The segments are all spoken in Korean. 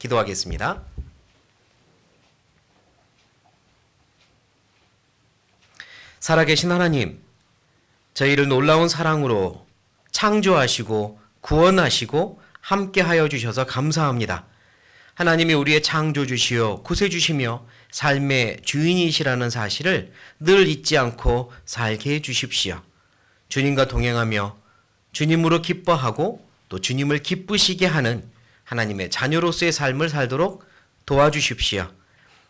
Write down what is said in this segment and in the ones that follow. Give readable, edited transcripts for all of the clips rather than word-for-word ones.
기도하겠습니다. 살아계신 하나님, 저희를 놀라운 사랑으로 창조하시고 구원하시고 함께하여 주셔서 감사합니다. 하나님이 우리의 창조주시요 구세주시며 삶의 주인이시라는 사실을 늘 잊지 않고 살게 해주십시오. 주님과 동행하며 주님으로 기뻐하고 또 주님을 기쁘시게 하는 하나님의 자녀로서의 삶을 살도록 도와주십시오.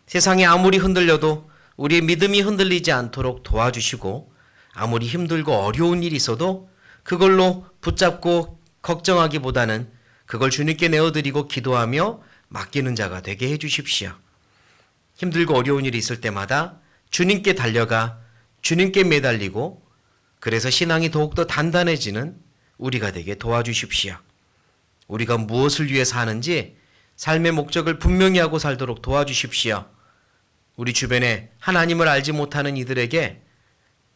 세상이 아무리 흔들려도 우리의 믿음이 흔들리지 않도록 도와주시고, 아무리 힘들고 어려운 일이 있어도 그걸로 붙잡고 걱정하기보다는 그걸 주님께 내어드리고 기도하며 맡기는 자가 되게 해주십시오. 힘들고 어려운 일이 있을 때마다 주님께 달려가 주님께 매달리고, 그래서 신앙이 더욱더 단단해지는 우리가 되게 도와주십시오. 우리가 무엇을 위해 사는지 삶의 목적을 분명히 하고 살도록 도와주십시오. 우리 주변에 하나님을 알지 못하는 이들에게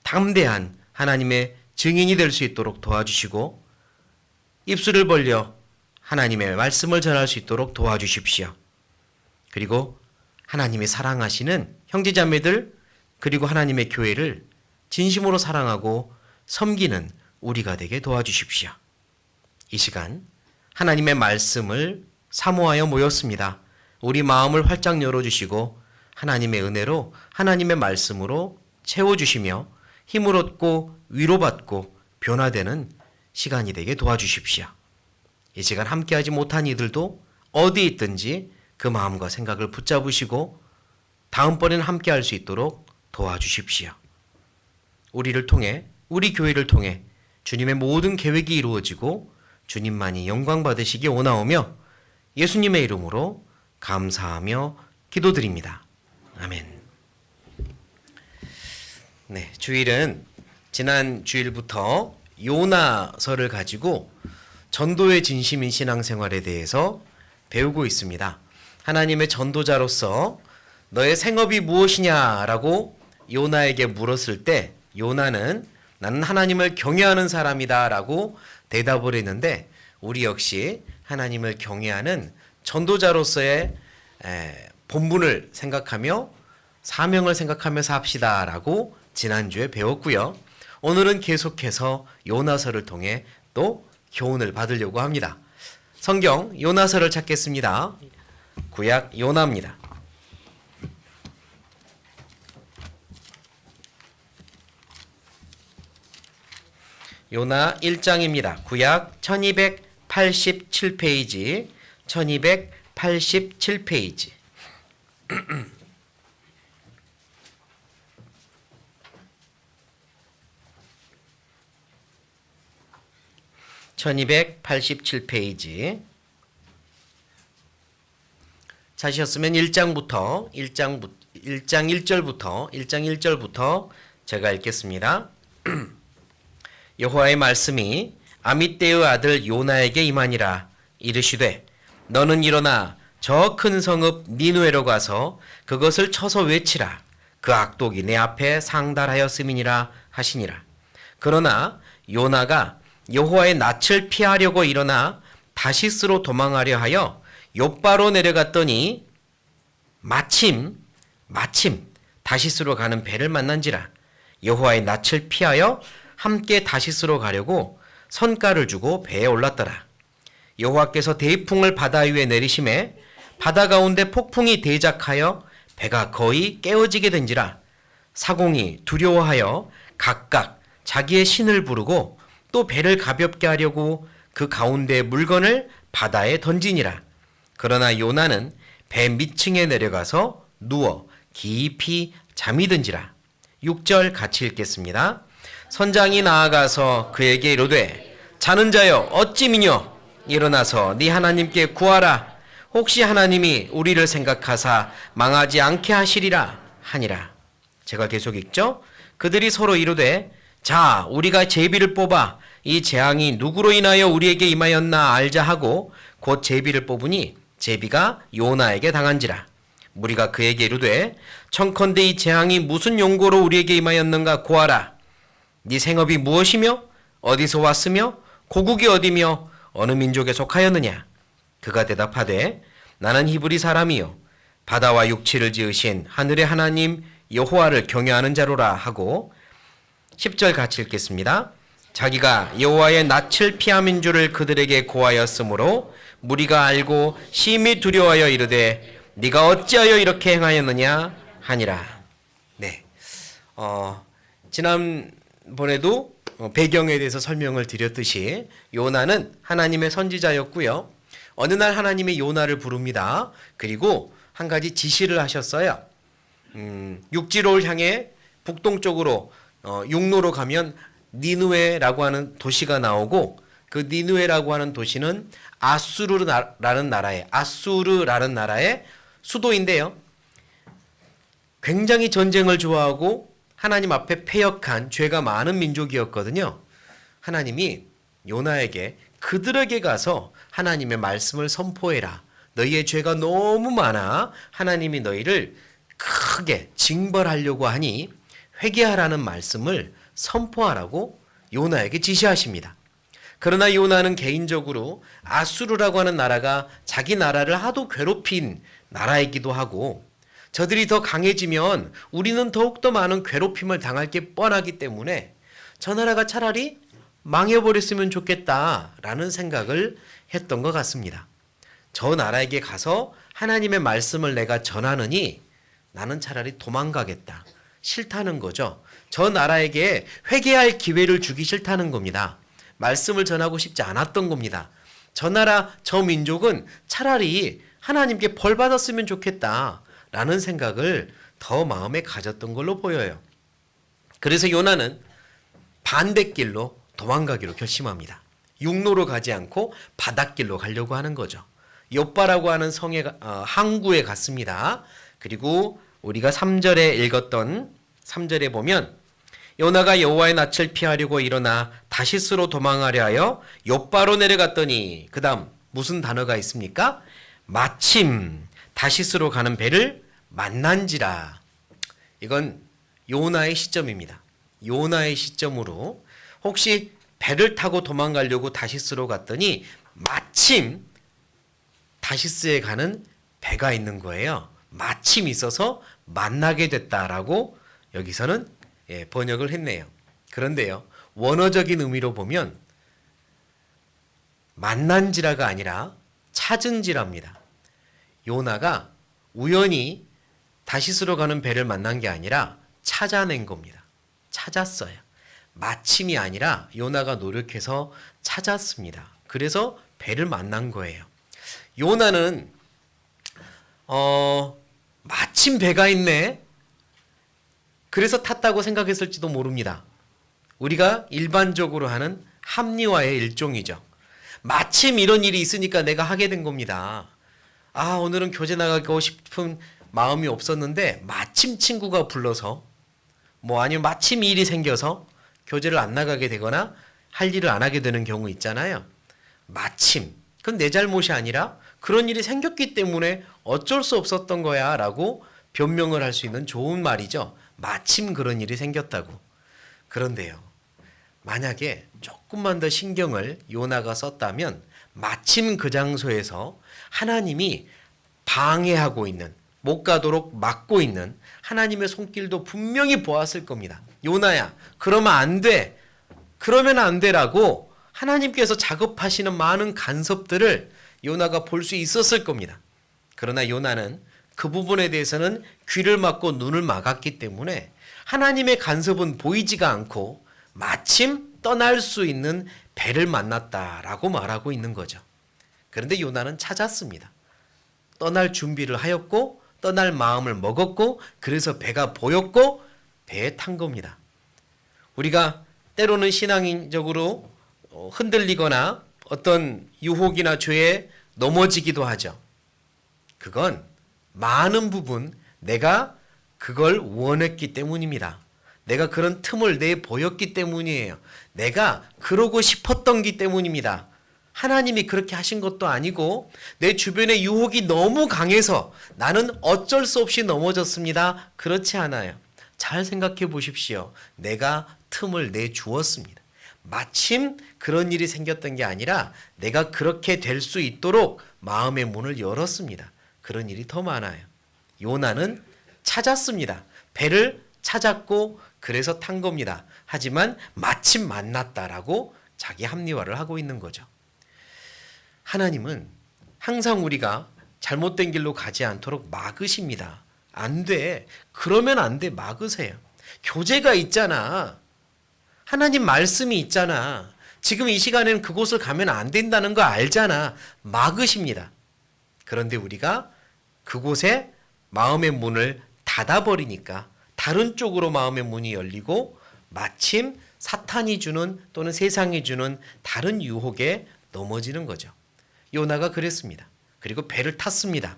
담대한 하나님의 증인이 될 수 있도록 도와주시고, 입술을 벌려 하나님의 말씀을 전할 수 있도록 도와주십시오. 그리고 하나님이 사랑하시는 형제자매들, 그리고 하나님의 교회를 진심으로 사랑하고 섬기는 우리가 되게 도와주십시오. 이 시간 하나님의 말씀을 사모하여 모였습니다. 우리 마음을 활짝 열어주시고 하나님의 은혜로, 하나님의 말씀으로 채워주시며 힘을 얻고 위로받고 변화되는 시간이 되게 도와주십시오. 이 시간 함께하지 못한 이들도 어디 있든지 그 마음과 생각을 붙잡으시고 다음번에는 함께할 수 있도록 도와주십시오. 우리를 통해, 우리 교회를 통해 주님의 모든 계획이 이루어지고 주님만이 영광 받으시기 원하오며 예수님의 이름으로 감사하며 기도드립니다. 아멘. 네, 주일은 지난 주일부터 요나서를 가지고 전도의 진심인 신앙생활에 대해서 배우고 있습니다. 하나님의 전도자로서 너의 생업이 무엇이냐라고 요나에게 물었을 때 요나는 나는 하나님을 경외하는 사람이다 라고 대답을 했는데, 우리 역시 하나님을 경외하는 전도자로서의 본분을 생각하며 사명을 생각하며 삽시다 라고 지난주에 배웠고요. 오늘은 계속해서 요나서를 통해 또 교훈을 받으려고 합니다. 성경 요나서를 찾겠습니다. 구약 요나입니다. 요나 1장입니다. 구약 1287페이지, 1287페이지. 1287페이지. 찾으셨으면 1장 1절부터 제가 읽겠습니다. 여호와의 말씀이 아미떼의 아들 요나에게 임하니라. 이르시되 너는 일어나 저 큰 성읍 니느웨로 가서 그것을 쳐서 외치라. 그 악독이 내 앞에 상달하였음이니라 하시니라. 그러나 요나가 여호와의 낯을 피하려고 일어나 다시스로 도망하려 하여 욥바로 내려갔더니 마침 다시스로 가는 배를 만난지라. 여호와의 낯을 피하여 함께 다시스로 가려고 선가를 주고 배에 올랐더라. 여호와께서 대풍을 바다 위에 내리심에 바다 가운데 폭풍이 대작하여 배가 거의 깨어지게 된지라. 사공이 두려워하여 각각 자기의 신을 부르고 또 배를 가볍게 하려고 그 가운데 물건을 바다에 던지니라. 그러나 요나는 배 밑층에 내려가서 누워 깊이 잠이 든지라. 6절 같이 읽겠습니다. 선장이 나아가서 그에게 이르되 자는 자여 어찌 미뇨? 일어나서 네 하나님께 구하라. 혹시 하나님이 우리를 생각하사 망하지 않게 하시리라 하니라. 제가 계속 읽죠. 그들이 서로 이르되 자 우리가 제비를 뽑아 이 재앙이 누구로 인하여 우리에게 임하였나 알자 하고 곧 제비를 뽑으니 제비가 요나에게 당한지라. 무리가 그에게 이르되 청컨대 이 재앙이 무슨 용고로 우리에게 임하였는가 고하라. 네 생업이 무엇이며 어디서 왔으며 고국이 어디며 어느 민족에 속하였느냐. 그가 대답하되 나는 히브리 사람이요 바다와 육지를 지으신 하늘의 하나님 여호와를 경외하는 자로라 하고 10절 같이 읽겠습니다. 자기가 여호와의 낯을 피함인 줄을 그들에게 고하였으므로 무리가 알고 심히 두려워하여 이르되 네가 어찌하여 이렇게 행하였느냐 하니라. 네, 지난번에도 배경에 대해서 설명을 드렸듯이 요나는 하나님의 선지자였고요. 어느 날 하나님의 요나를 부릅니다. 그리고 한 가지 지시를 하셨어요. 육지로를 향해 북동쪽으로 육로로 가면 니느웨라고 하는 도시가 나오고 그 니느웨라고 하는 도시는 아수르라는 나라의 수도인데요. 굉장히 전쟁을 좋아하고 하나님 앞에 패역한 죄가 많은 민족이었거든요. 하나님이 요나에게 그들에게 가서 하나님의 말씀을 선포해라. 너희의 죄가 너무 많아 하나님이 너희를 크게 징벌하려고 하니 회개하라는 말씀을 선포하라고 요나에게 지시하십니다. 그러나 요나는 개인적으로 아수르라고 하는 나라가 자기 나라를 하도 괴롭힌 나라이기도 하고 저들이 더 강해지면 우리는 더욱더 많은 괴롭힘을 당할 게 뻔하기 때문에 저 나라가 차라리 망해버렸으면 좋겠다라는 생각을 했던 것 같습니다. 저 나라에게 가서 하나님의 말씀을 내가 전하느니 나는 차라리 도망가겠다. 싫다는 거죠. 저 나라에게 회개할 기회를 주기 싫다는 겁니다. 말씀을 전하고 싶지 않았던 겁니다. 저 나라, 저 민족은 차라리 하나님께 벌 받았으면 좋겠다라는 생각을 더 마음에 가졌던 걸로 보여요. 그래서 요나는 반대길로 도망가기로 결심합니다. 육로로 가지 않고 바닷길로 가려고 하는 거죠. 욥바라고 하는 성에 항구에 갔습니다. 그리고 우리가 3절에 읽었던 3절에 보면 요나가 여호와의 낯을 피하려고 일어나 다시스로 도망하려 하여 욥바로 내려갔더니 그 다음 무슨 단어가 있습니까? 마침 다시스로 가는 배를 만난지라. 이건 요나의 시점입니다. 요나의 시점으로 혹시 배를 타고 도망가려고 다시스로 갔더니 마침 다시스에 가는 배가 있는 거예요. 마침 있어서 만나게 됐다라고 여기서는 번역을 했네요. 그런데요, 원어적인 의미로 보면 만난지라가 아니라 찾은지랍니다. 요나가 우연히 다시스로 가는 배를 만난 게 아니라 찾아낸 겁니다. 찾았어요. 마침이 아니라 요나가 노력해서 찾았습니다. 그래서 배를 만난 거예요. 요나는 마침 배가 있네. 그래서 탔다고 생각했을지도 모릅니다. 우리가 일반적으로 하는 합리화의 일종이죠. 마침 이런 일이 있으니까 내가 하게 된 겁니다. 아, 오늘은 교제 나가고 싶은 마음이 없었는데 마침 친구가 불러서 아니면 마침 일이 생겨서 교제를 안 나가게 되거나 할 일을 안 하게 되는 경우 있잖아요. 마침. 그건 내 잘못이 아니라 그런 일이 생겼기 때문에 어쩔 수 없었던 거야 라고 변명을 할 수 있는 좋은 말이죠. 마침 그런 일이 생겼다고. 그런데요, 만약에 조금만 더 신경을 요나가 썼다면 마침 그 장소에서 하나님이 방해하고 있는, 못 가도록 막고 있는 하나님의 손길도 분명히 보았을 겁니다. 요나야, 그러면 안 돼. 그러면 안 되라고 하나님께서 작업하시는 많은 간섭들을 요나가 볼 수 있었을 겁니다. 그러나 요나는 그 부분에 대해서는 귀를 막고 눈을 막았기 때문에 하나님의 간섭은 보이지가 않고 마침 떠날 수 있는 배를 만났다라고 말하고 있는 거죠. 그런데 요나는 찾았습니다. 떠날 준비를 하였고 떠날 마음을 먹었고 그래서 배가 보였고 배에 탄 겁니다. 우리가 때로는 신앙적으로 흔들리거나 어떤 유혹이나 죄에 넘어지기도 하죠. 그건 많은 부분 내가 그걸 원했기 때문입니다. 내가 그런 틈을 내보였기 때문이에요. 내가 그러고 싶었던기 때문입니다. 하나님이 그렇게 하신 것도 아니고 내 주변에 유혹이 너무 강해서 나는 어쩔 수 없이 넘어졌습니다. 그렇지 않아요. 잘 생각해 보십시오. 내가 틈을 내주었습니다. 마침 그런 일이 생겼던 게 아니라 내가 그렇게 될 수 있도록 마음의 문을 열었습니다. 그런 일이 더 많아요. 요나는 찾았습니다. 배를 찾았고 그래서 탄 겁니다. 하지만 마침 만났다라고 자기 합리화를 하고 있는 거죠. 하나님은 항상 우리가 잘못된 길로 가지 않도록 막으십니다. 안 돼. 그러면 안 돼. 막으세요. 교제가 있잖아. 하나님 말씀이 있잖아. 지금 이 시간에는 그곳을 가면 안 된다는 거 알잖아. 막으십니다. 그런데 우리가 그곳에 마음의 문을 닫아버리니까 다른 쪽으로 마음의 문이 열리고 마침 사탄이 주는 또는 세상이 주는 다른 유혹에 넘어지는 거죠. 요나가 그랬습니다. 그리고 배를 탔습니다.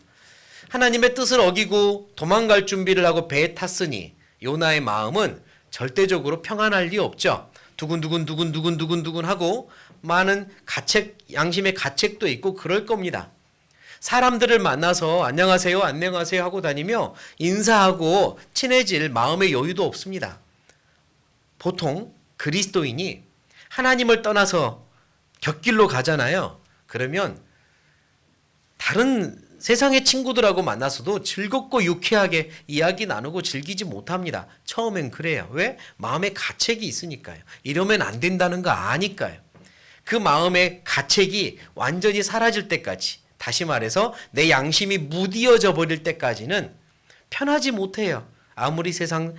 하나님의 뜻을 어기고 도망갈 준비를 하고 배에 탔으니 요나의 마음은 절대적으로 평안할 리 없죠. 두근두근 하고 많은 가책, 양심의 가책도 있고 그럴 겁니다. 사람들을 만나서 안녕하세요 하고 다니며 인사하고 친해질 마음의 여유도 없습니다. 보통 그리스도인이 하나님을 떠나서 곁길로 가잖아요. 그러면 다른 세상의 친구들하고 만나서도 즐겁고 유쾌하게 이야기 나누고 즐기지 못합니다. 처음엔 그래요. 왜? 마음에 가책이 있으니까요. 이러면 안 된다는 거 아니까요. 그 마음의 가책이 완전히 사라질 때까지, 다시 말해서 내 양심이 무디어져 버릴 때까지는 편하지 못해요. 아무리 세상에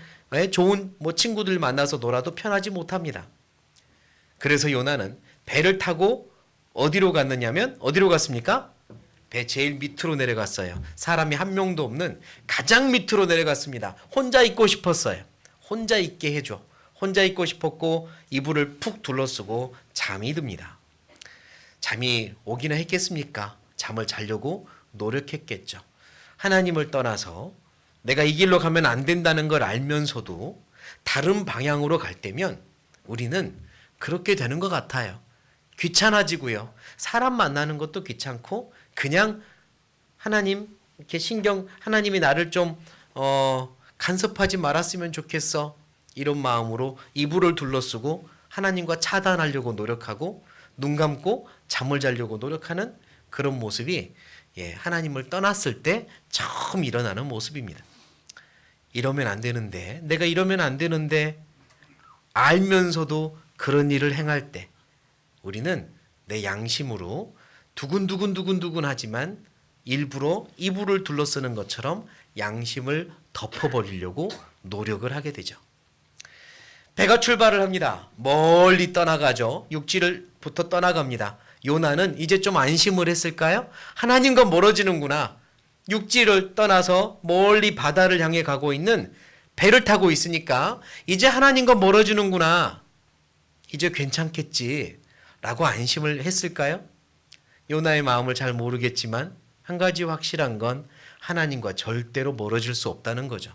좋은 친구들 만나서 놀아도 편하지 못합니다. 그래서 요나는 배를 타고 어디로 갔느냐면 어디로 갔습니까? 배 제일 밑으로 내려갔어요. 사람이 한 명도 없는 가장 밑으로 내려갔습니다. 혼자 있고 싶었어요. 혼자 있게 해줘. 혼자 있고 싶었고 이불을 푹 둘러쓰고 잠이 듭니다. 잠이 오기나 했겠습니까? 잠을 자려고 노력했겠죠. 하나님을 떠나서 내가 이 길로 가면 안 된다는 걸 알면서도 다른 방향으로 갈 때면 우리는 그렇게 되는 것 같아요. 귀찮아지고요. 사람 만나는 것도 귀찮고 그냥 하나님 이렇게 하나님이 나를 좀 간섭하지 말았으면 좋겠어. 이런 마음으로 이불을 둘러쓰고 하나님과 차단하려고 노력하고 눈 감고 잠을 자려고 노력하는 그런 모습이 하나님을 떠났을 때 처음 일어나는 모습입니다. 이러면 안 되는데, 내가 이러면 안 되는데 알면서도 그런 일을 행할 때 우리는 내 양심으로 두근두근 하지만 일부러 이불을 둘러쓰는 것처럼 양심을 덮어버리려고 노력을 하게 되죠. 배가 출발을 합니다. 멀리 떠나가죠. 육지를부터 떠나갑니다. 요나는 이제 좀 안심을 했을까요? 하나님과 멀어지는구나. 육지를 떠나서 멀리 바다를 향해 가고 있는 배를 타고 있으니까 이제 하나님과 멀어지는구나. 이제 괜찮겠지 라고 안심을 했을까요? 요나의 마음을 잘 모르겠지만 한 가지 확실한 건 하나님과 절대로 멀어질 수 없다는 거죠.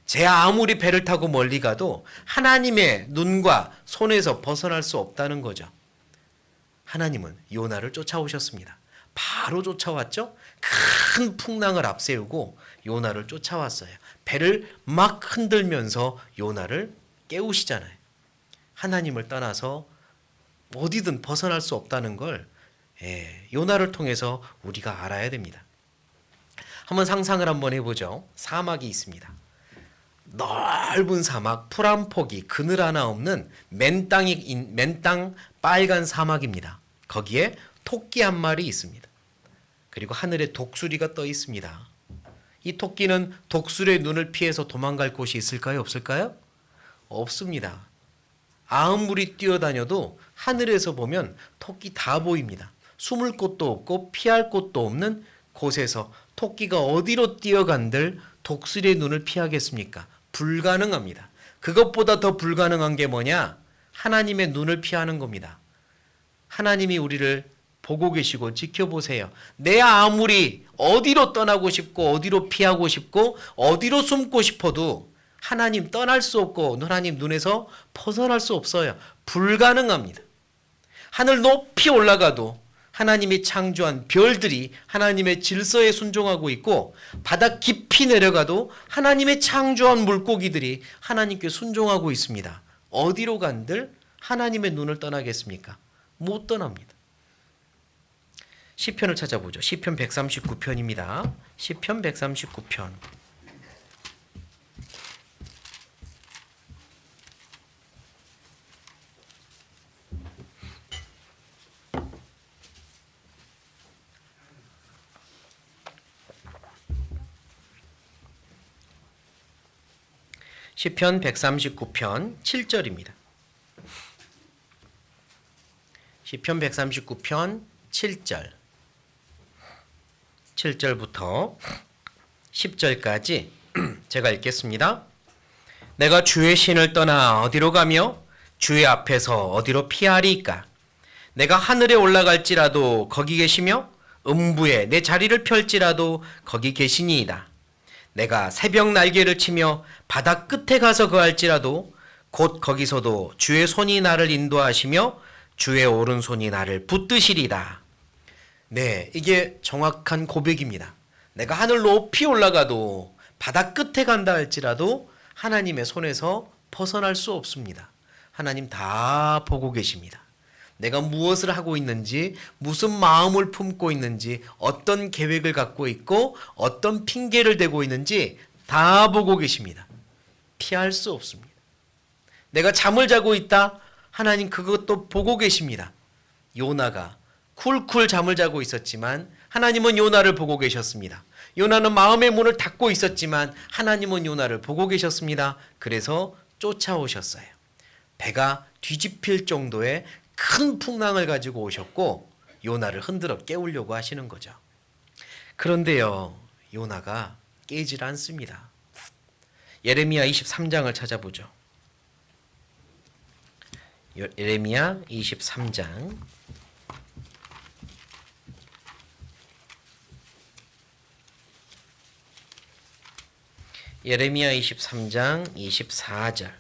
제 아무리 배를 타고 멀리 가도 하나님의 눈과 손에서 벗어날 수 없다는 거죠. 하나님은 요나를 쫓아오셨습니다. 바로 쫓아왔죠. 큰 풍랑을 앞세우고 요나를 쫓아왔어요. 배를 막 흔들면서 요나를 깨우시잖아요. 하나님을 떠나서 어디든 벗어날 수 없다는 걸 요나를 통해서 우리가 알아야 됩니다. 한번 상상을 한번 해보죠. 사막이 있습니다. 넓은 사막, 풀 한 폭이 그늘 하나 없는 맨땅 빨간 사막입니다. 거기에 토끼 한 마리 있습니다. 그리고 하늘에 독수리가 떠 있습니다. 이 토끼는 독수리의 눈을 피해서 도망갈 곳이 있을까요? 없을까요? 없습니다. 아무리 뛰어다녀도 하늘에서 보면 토끼 다 보입니다. 숨을 곳도 없고 피할 곳도 없는 곳에서 토끼가 어디로 뛰어간들 독수리의 눈을 피하겠습니까? 불가능합니다. 그것보다 더 불가능한 게 뭐냐? 하나님의 눈을 피하는 겁니다. 하나님이 우리를 보고 계시고 지켜보세요. 내 아무리 어디로 떠나고 싶고 어디로 피하고 싶고 어디로 숨고 싶어도 하나님 떠날 수 없고 하나님 눈에서 벗어날 수 없어요. 불가능합니다. 하늘 높이 올라가도 하나님이 창조한 별들이 하나님의 질서에 순종하고 있고 바다 깊이 내려가도 하나님의 창조한 물고기들이 하나님께 순종하고 있습니다. 어디로 간들 하나님의 눈을 떠나겠습니까? 못 떠납니다. 시편을 찾아보죠. 시편 139편입니다. 시편 139편. 시편 139편 7절입니다. 시편 139편 7절. 7절부터 10절까지 제가 읽겠습니다. 내가 주의 신을 떠나 어디로 가며 주의 앞에서 어디로 피하리이까? 내가 하늘에 올라갈지라도 거기 계시며 음부에 내 자리를 펼지라도 거기 계시니이다. 내가 새벽 날개를 치며 바다 끝에 가서 거할지라도 곧 거기서도 주의 손이 나를 인도하시며 주의 오른손이 나를 붙드시리다. 네, 이게 정확한 고백입니다. 내가 하늘 높이 올라가도 바다 끝에 간다 할지라도 하나님의 손에서 벗어날 수 없습니다. 하나님 다 보고 계십니다. 내가 무엇을 하고 있는지, 무슨 마음을 품고 있는지, 어떤 계획을 갖고 있고 어떤 핑계를 대고 있는지 다 보고 계십니다. 피할 수 없습니다. 내가 잠을 자고 있다? 하나님 그것도 보고 계십니다. 요나가 쿨쿨 잠을 자고 있었지만 하나님은 요나를 보고 계셨습니다. 요나는 마음의 문을 닫고 있었지만 하나님은 요나를 보고 계셨습니다. 그래서 쫓아오셨어요. 배가 뒤집힐 정도의 큰 풍랑을 가지고 오셨고 요나를 흔들어 깨우려고 하시는 거죠. 그런데요, 요나가 깨질 않습니다. 예레미야 23장을 찾아보죠. 예레미야 23장. 예레미야 23장 24절.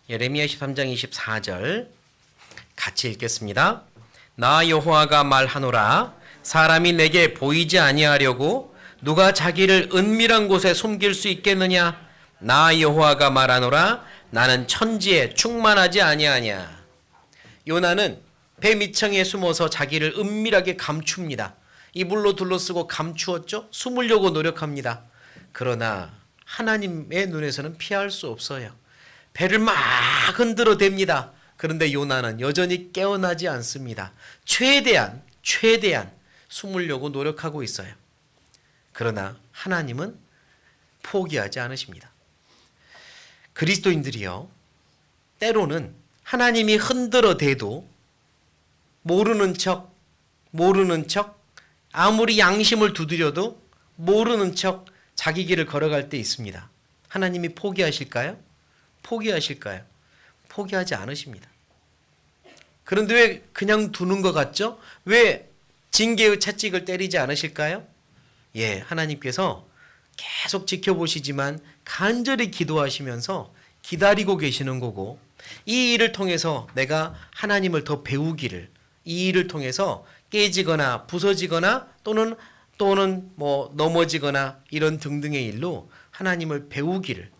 예레미야 23장 24절 같이 읽겠습니다. 나 여호와가 말하노라. 사람이 내게 보이지 아니하려고 누가 자기를 은밀한 곳에 숨길 수 있겠느냐? 나 여호와가 말하노라. 나는 천지에 충만하지 아니하냐. 요나는 배 밑층에 숨어서 자기를 은밀하게 감춥니다. 이불로 둘러쓰고 감추었죠. 숨으려고 노력합니다. 그러나 하나님의 눈에서는 피할 수 없어요. 배를 막 흔들어 댑니다. 그런데 요나는 여전히 깨어나지 않습니다. 최대한 숨으려고 노력하고 있어요. 그러나 하나님은 포기하지 않으십니다. 그리스도인들이요, 때로는 하나님이 흔들어 대도 모르는 척 아무리 양심을 두드려도 모르는 척 자기 길을 걸어갈 때 있습니다. 하나님이 포기하실까요? 포기하지 않으십니다. 그런데 왜 그냥 두는 것 같죠? 왜 징계의 채찍을 때리지 않으실까요? 예, 하나님께서 계속 지켜보시지만 간절히 기도하시면서 기다리고 계시는 거고, 이 일을 통해서 내가 하나님을 더 배우기를, 이 일을 통해서 깨지거나 부서지거나 또는 뭐 넘어지거나 이런 등등의 일로 하나님을 배우기를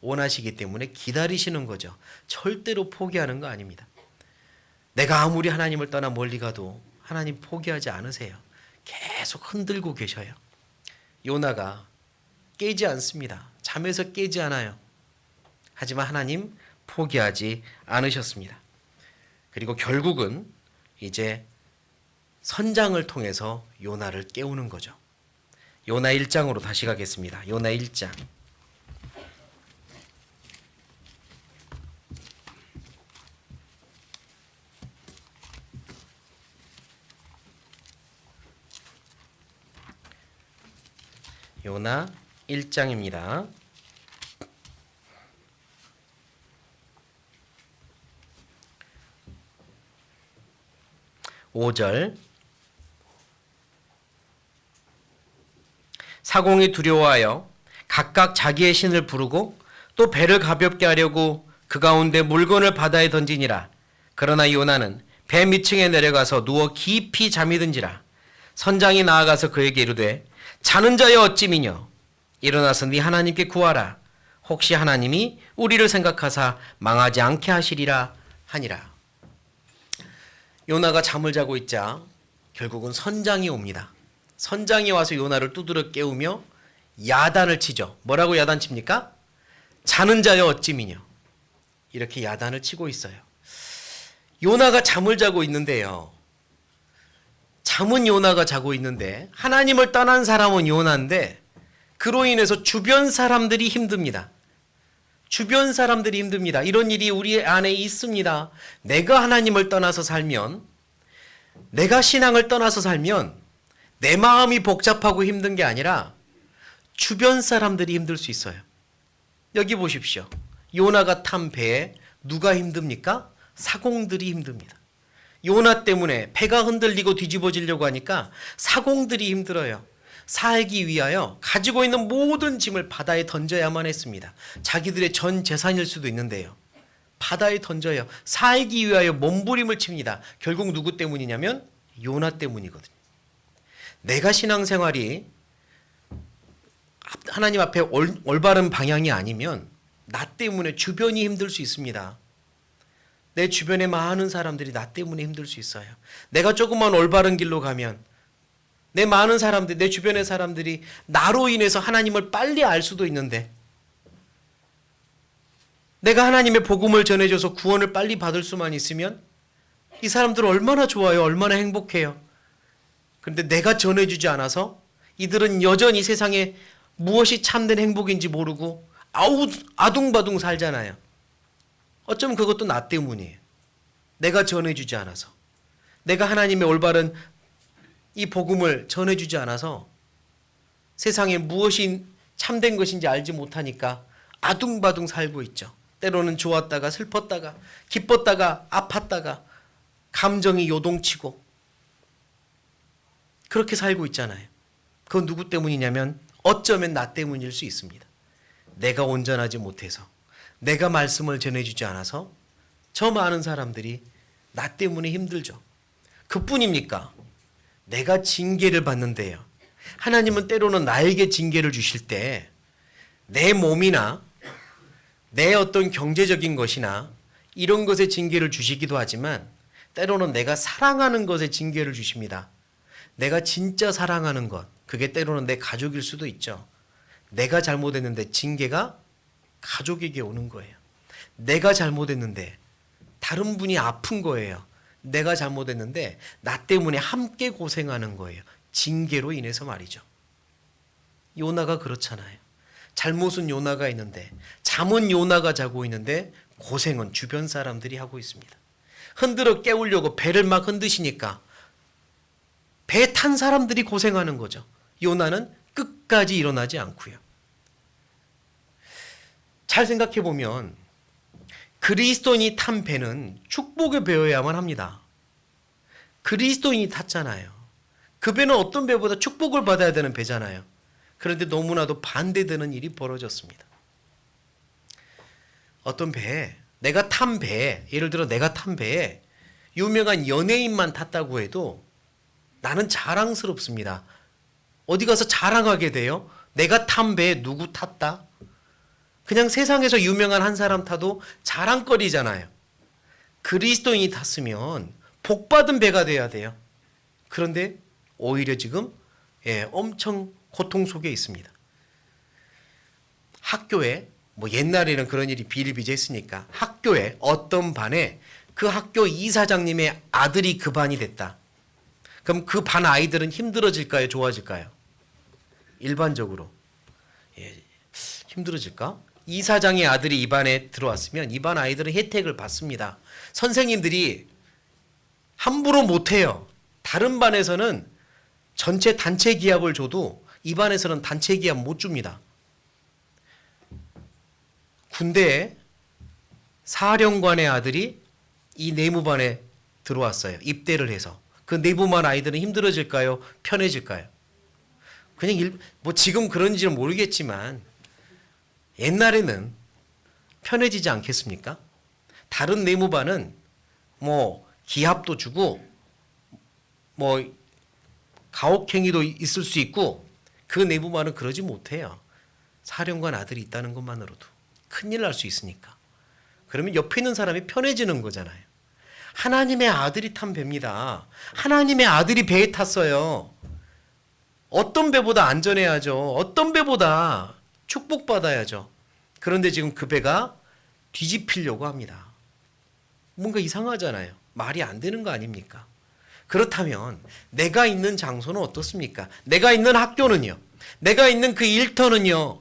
원하시기 때문에 기다리시는 거죠. 절대로 포기하는 거 아닙니다. 내가 아무리 하나님을 떠나 멀리 가도 하나님 포기하지 않으세요. 계속 흔들고 계셔요. 요나가 깨지 않습니다. 잠에서 깨지 않아요. 하지만 하나님 포기하지 않으셨습니다. 그리고 결국은 이제 선장을 통해서 요나를 깨우는 거죠. 요나 1장으로 다시 가겠습니다. 요나 1장. 요나 1장입니다. 5절. 사공이 두려워하여 각각 자기의 신을 부르고 또 배를 가볍게 하려고 그 가운데 물건을 바다에 던지니라. 그러나 요나는 배 밑층에 내려가서 누워 깊이 잠이 든지라. 선장이 나아가서 그에게 이르되 자는 자여 어찌미뇨 일어나서 네 하나님께 구하라. 혹시 하나님이 우리를 생각하사 망하지 않게 하시리라 하니라. 요나가 잠을 자고 있자 결국은 선장이 옵니다. 선장이 와서 요나를 두드려 깨우며 야단을 치죠. 뭐라고 야단칩니까? 자는 자여 어찌미뇨. 이렇게 야단을 치고 있어요. 요나가 잠을 자고 있는데요. 잠은 요나가 자고 있는데 하나님을 떠난 사람은 요나인데 그로 인해서 주변 사람들이 힘듭니다. 주변 사람들이 힘듭니다. 이런 일이 우리 안에 있습니다. 내가 하나님을 떠나서 살면, 내가 신앙을 떠나서 살면 내 마음이 복잡하고 힘든 게 아니라 주변 사람들이 힘들 수 있어요. 여기 보십시오. 요나가 탄 배에 누가 힘듭니까? 사공들이 힘듭니다. 요나 때문에 배가 흔들리고 뒤집어지려고 하니까 사공들이 힘들어요. 살기 위하여 가지고 있는 모든 짐을 바다에 던져야만 했습니다. 자기들의 전 재산일 수도 있는데요. 바다에 던져요. 살기 위하여 몸부림을 칩니다. 결국 누구 때문이냐면 요나 때문이거든요. 내가 신앙생활이 하나님 앞에 올바른 방향이 아니면 나 때문에 주변이 힘들 수 있습니다. 내 주변에 많은 사람들이 나 때문에 힘들 수 있어요. 내가 조금만 올바른 길로 가면 내 많은 사람들, 내 주변의 사람들이 나로 인해서 하나님을 빨리 알 수도 있는데 내가 하나님의 복음을 전해줘서 구원을 빨리 받을 수만 있으면 이 사람들 얼마나 좋아요. 얼마나 행복해요. 그런데 내가 전해주지 않아서 이들은 여전히 세상에 무엇이 참된 행복인지 모르고 아둥바둥 살잖아요. 어쩌면 그것도 나 때문이에요. 내가 전해주지 않아서. 내가 하나님의 올바른 이 복음을 전해주지 않아서 세상에 무엇이 참된 것인지 알지 못하니까 아둥바둥 살고 있죠. 때로는 좋았다가 슬펐다가 기뻤다가 아팠다가 감정이 요동치고 그렇게 살고 있잖아요. 그건 누구 때문이냐면 어쩌면 나 때문일 수 있습니다. 내가 온전하지 못해서 내가 말씀을 전해주지 않아서 저 많은 사람들이 나 때문에 힘들죠. 그뿐입니까? 내가 징계를 받는데요. 하나님은 때로는 나에게 징계를 주실 때 내 몸이나 내 어떤 경제적인 것이나 이런 것에 징계를 주시기도 하지만 때로는 내가 사랑하는 것에 징계를 주십니다. 내가 진짜 사랑하는 것, 그게 때로는 내 가족일 수도 있죠. 내가 잘못했는데 징계가 가족에게 오는 거예요. 내가 잘못했는데 다른 분이 아픈 거예요. 내가 잘못했는데 나 때문에 함께 고생하는 거예요. 징계로 인해서 말이죠. 요나가 그렇잖아요. 잘못은 요나가 있는데 잠은 요나가 자고 있는데 고생은 주변 사람들이 하고 있습니다. 흔들어 깨우려고 배를 막 흔드시니까 배 탄 사람들이 고생하는 거죠. 요나는 끝까지 일어나지 않고요. 잘 생각해 보면 그리스도인이 탄 배는 축복의 배여야만 합니다. 그리스도인이 탔잖아요. 그 배는 어떤 배보다 축복을 받아야 되는 배잖아요. 그런데 너무나도 반대되는 일이 벌어졌습니다. 어떤 배에 내가 탄 배에 예를 들어 내가 탄 배에 유명한 연예인만 탔다고 해도 나는 자랑스럽습니다. 어디 가서 자랑하게 돼요? 내가 탄 배에 누구 탔다? 그냥 세상에서 유명한 한 사람 타도 자랑거리잖아요. 그리스도인이 탔으면 복받은 배가 돼야 돼요. 그런데 오히려 지금 엄청 고통 속에 있습니다. 학교에 옛날에는 그런 일이 비일비재했으니까 학교에 어떤 반에 그 학교 이사장님의 아들이 그 반이 됐다. 그럼 그 반 아이들은 힘들어질까요? 좋아질까요? 일반적으로 힘들어질까? 이사장의 아들이 이 반에 들어왔으면 이 반 아이들은 혜택을 받습니다. 선생님들이 함부로 못해요. 다른 반에서는 전체 단체 기합을 줘도 이 반에서는 단체 기합 못 줍니다. 군대에 사령관의 아들이 이 내무반에 들어왔어요. 입대를 해서. 그 내무반 아이들은 힘들어질까요? 편해질까요? 그냥 지금 그런지는 모르겠지만 옛날에는 편해지지 않겠습니까? 다른 내무반은 기합도 주고 가혹행위도 있을 수 있고 그 내무반은 그러지 못해요. 사령관 아들이 있다는 것만으로도. 큰일 날 수 있으니까. 그러면 옆에 있는 사람이 편해지는 거잖아요. 하나님의 아들이 탄 배입니다. 하나님의 아들이 배에 탔어요. 어떤 배보다 안전해야죠. 어떤 배보다 축복받아야죠. 그런데 지금 그 배가 뒤집히려고 합니다. 뭔가 이상하잖아요. 말이 안 되는 거 아닙니까? 그렇다면 내가 있는 장소는 어떻습니까? 내가 있는 학교는요? 내가 있는 그 일터는요?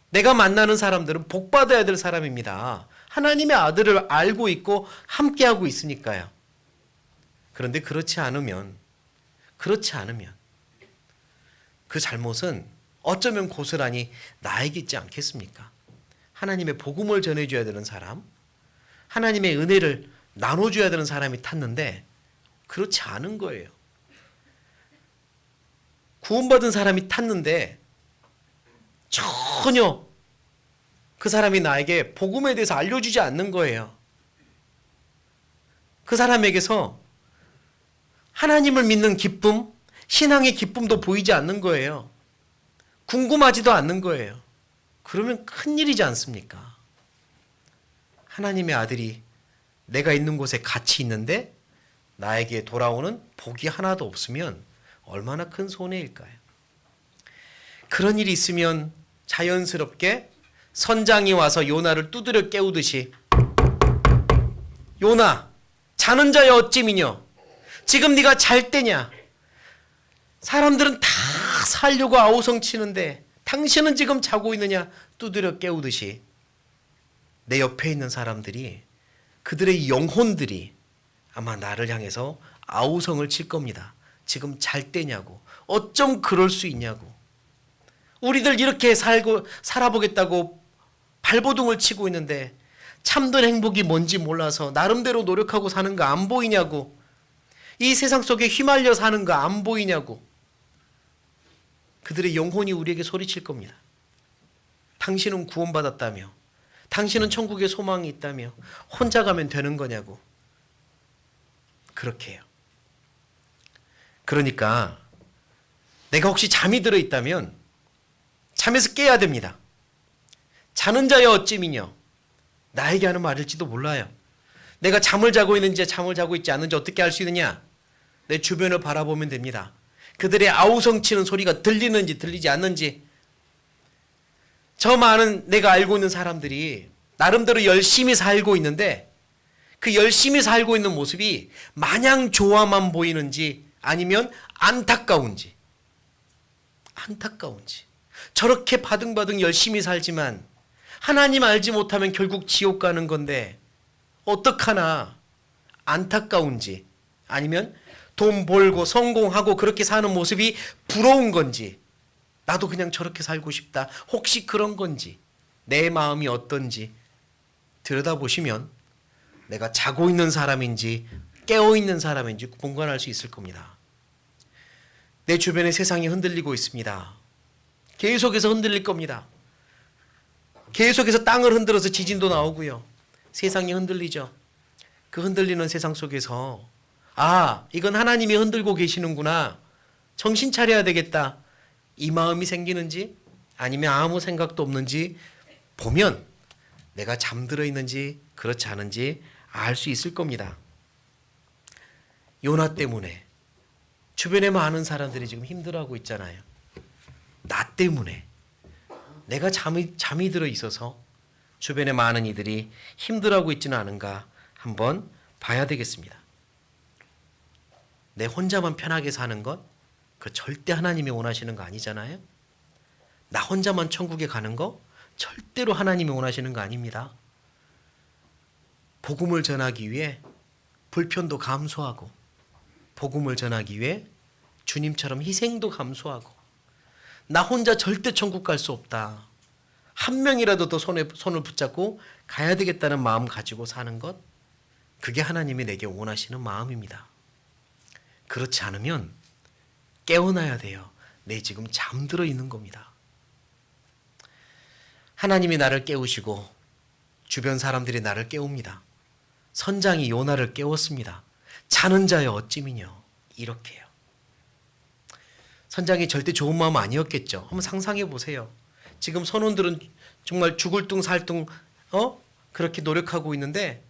내가 만나는 사람들은 복받아야 될 사람입니다. 하나님의 아들을 알고 있고 함께하고 있으니까요. 그런데 그렇지 않으면 그 잘못은 어쩌면 고스란히 나에게 있지 않겠습니까? 하나님의 복음을 전해줘야 되는 사람, 하나님의 은혜를 나눠줘야 되는 사람이 탔는데 그렇지 않은 거예요. 구원받은 사람이 탔는데 전혀 그 사람이 나에게 복음에 대해서 알려주지 않는 거예요. 그 사람에게서 하나님을 믿는 기쁨, 신앙의 기쁨도 보이지 않는 거예요. 궁금하지도 않는 거예요. 그러면 큰일이지 않습니까? 하나님의 아들이 내가 있는 곳에 같이 있는데 나에게 돌아오는 복이 하나도 없으면 얼마나 큰 손해일까요? 그런 일이 있으면 자연스럽게 선장이 와서 요나를 두드려 깨우듯이 요나, 자는 자여 어찌미뇨? 지금 네가 잘 때냐? 사람들은 다 살려고 아우성치는데 당신은 지금 자고 있느냐? 두드려 깨우듯이 내 옆에 있는 사람들이, 그들의 영혼들이 아마 나를 향해서 아우성을 칠 겁니다. 지금 잘 때냐고. 어쩜 그럴 수 있냐고. 우리들 이렇게 살아보겠다고 발버둥을 치고 있는데 참된 행복이 뭔지 몰라서 나름대로 노력하고 사는 거 안 보이냐고. 이 세상 속에 휘말려 사는 거 안 보이냐고. 그들의 영혼이 우리에게 소리칠 겁니다. 당신은 구원받았다며, 당신은 천국에 소망이 있다며 혼자 가면 되는 거냐고. 그렇게 해요. 그러니까 내가 혹시 잠이 들어 있다면 잠에서 깨야 됩니다. 자는 자여 어찌미뇨? 나에게 하는 말일지도 몰라요. 내가 잠을 자고 있는지 잠을 자고 있지 않는지 어떻게 알 수 있느냐? 내 주변을 바라보면 됩니다. 그들의 아우성치는 소리가 들리는지 들리지 않는지. 저 많은 내가 알고 있는 사람들이 나름대로 열심히 살고 있는데 그 열심히 살고 있는 모습이 마냥 좋아만 보이는지 아니면 안타까운지. 저렇게 바등바등 열심히 살지만 하나님 알지 못하면 결국 지옥 가는 건데 어떡하나 안타까운지, 아니면 돈 벌고 성공하고 그렇게 사는 모습이 부러운 건지, 나도 그냥 저렇게 살고 싶다, 혹시 그런 건지, 내 마음이 어떤지 들여다보시면 내가 자고 있는 사람인지 깨어있는 사람인지 분간할 수 있을 겁니다. 내 주변에 세상이 흔들리고 있습니다. 계속해서 흔들릴 겁니다. 계속해서 땅을 흔들어서 지진도 나오고요. 세상이 흔들리죠. 그 흔들리는 세상 속에서 이건 하나님이 흔들고 계시는구나, 정신 차려야 되겠다, 이 마음이 생기는지 아니면 아무 생각도 없는지 보면 내가 잠들어 있는지 그렇지 않은지 알 수 있을 겁니다. 요나 때문에 주변에 많은 사람들이 지금 힘들어하고 있잖아요. 나 때문에 내가 잠이 들어 있어서 주변에 많은 이들이 힘들어하고 있지는 않은가 한번 봐야 되겠습니다. 내 혼자만 편하게 사는 것, 그 절대 하나님이 원하시는 거 아니잖아요. 나 혼자만 천국에 가는 거 절대로 하나님이 원하시는 거 아닙니다. 복음을 전하기 위해 불편도 감수하고, 복음을 전하기 위해 주님처럼 희생도 감수하고, 나 혼자 절대 천국 갈 수 없다, 한 명이라도 더 손을 붙잡고 가야 되겠다는 마음 가지고 사는 것, 그게 하나님이 내게 원하시는 마음입니다. 그렇지 않으면 깨어나야 돼요. 내 지금 잠들어 있는 겁니다. 하나님이 나를 깨우시고 주변 사람들이 나를 깨웁니다. 선장이 요나를 깨웠습니다. 자는 자여 어찌미뇨? 이렇게요. 선장이 절대 좋은 마음 아니었겠죠. 한번 상상해 보세요. 지금 선원들은 정말 죽을 둥 살 둥 그렇게 노력하고 있는데,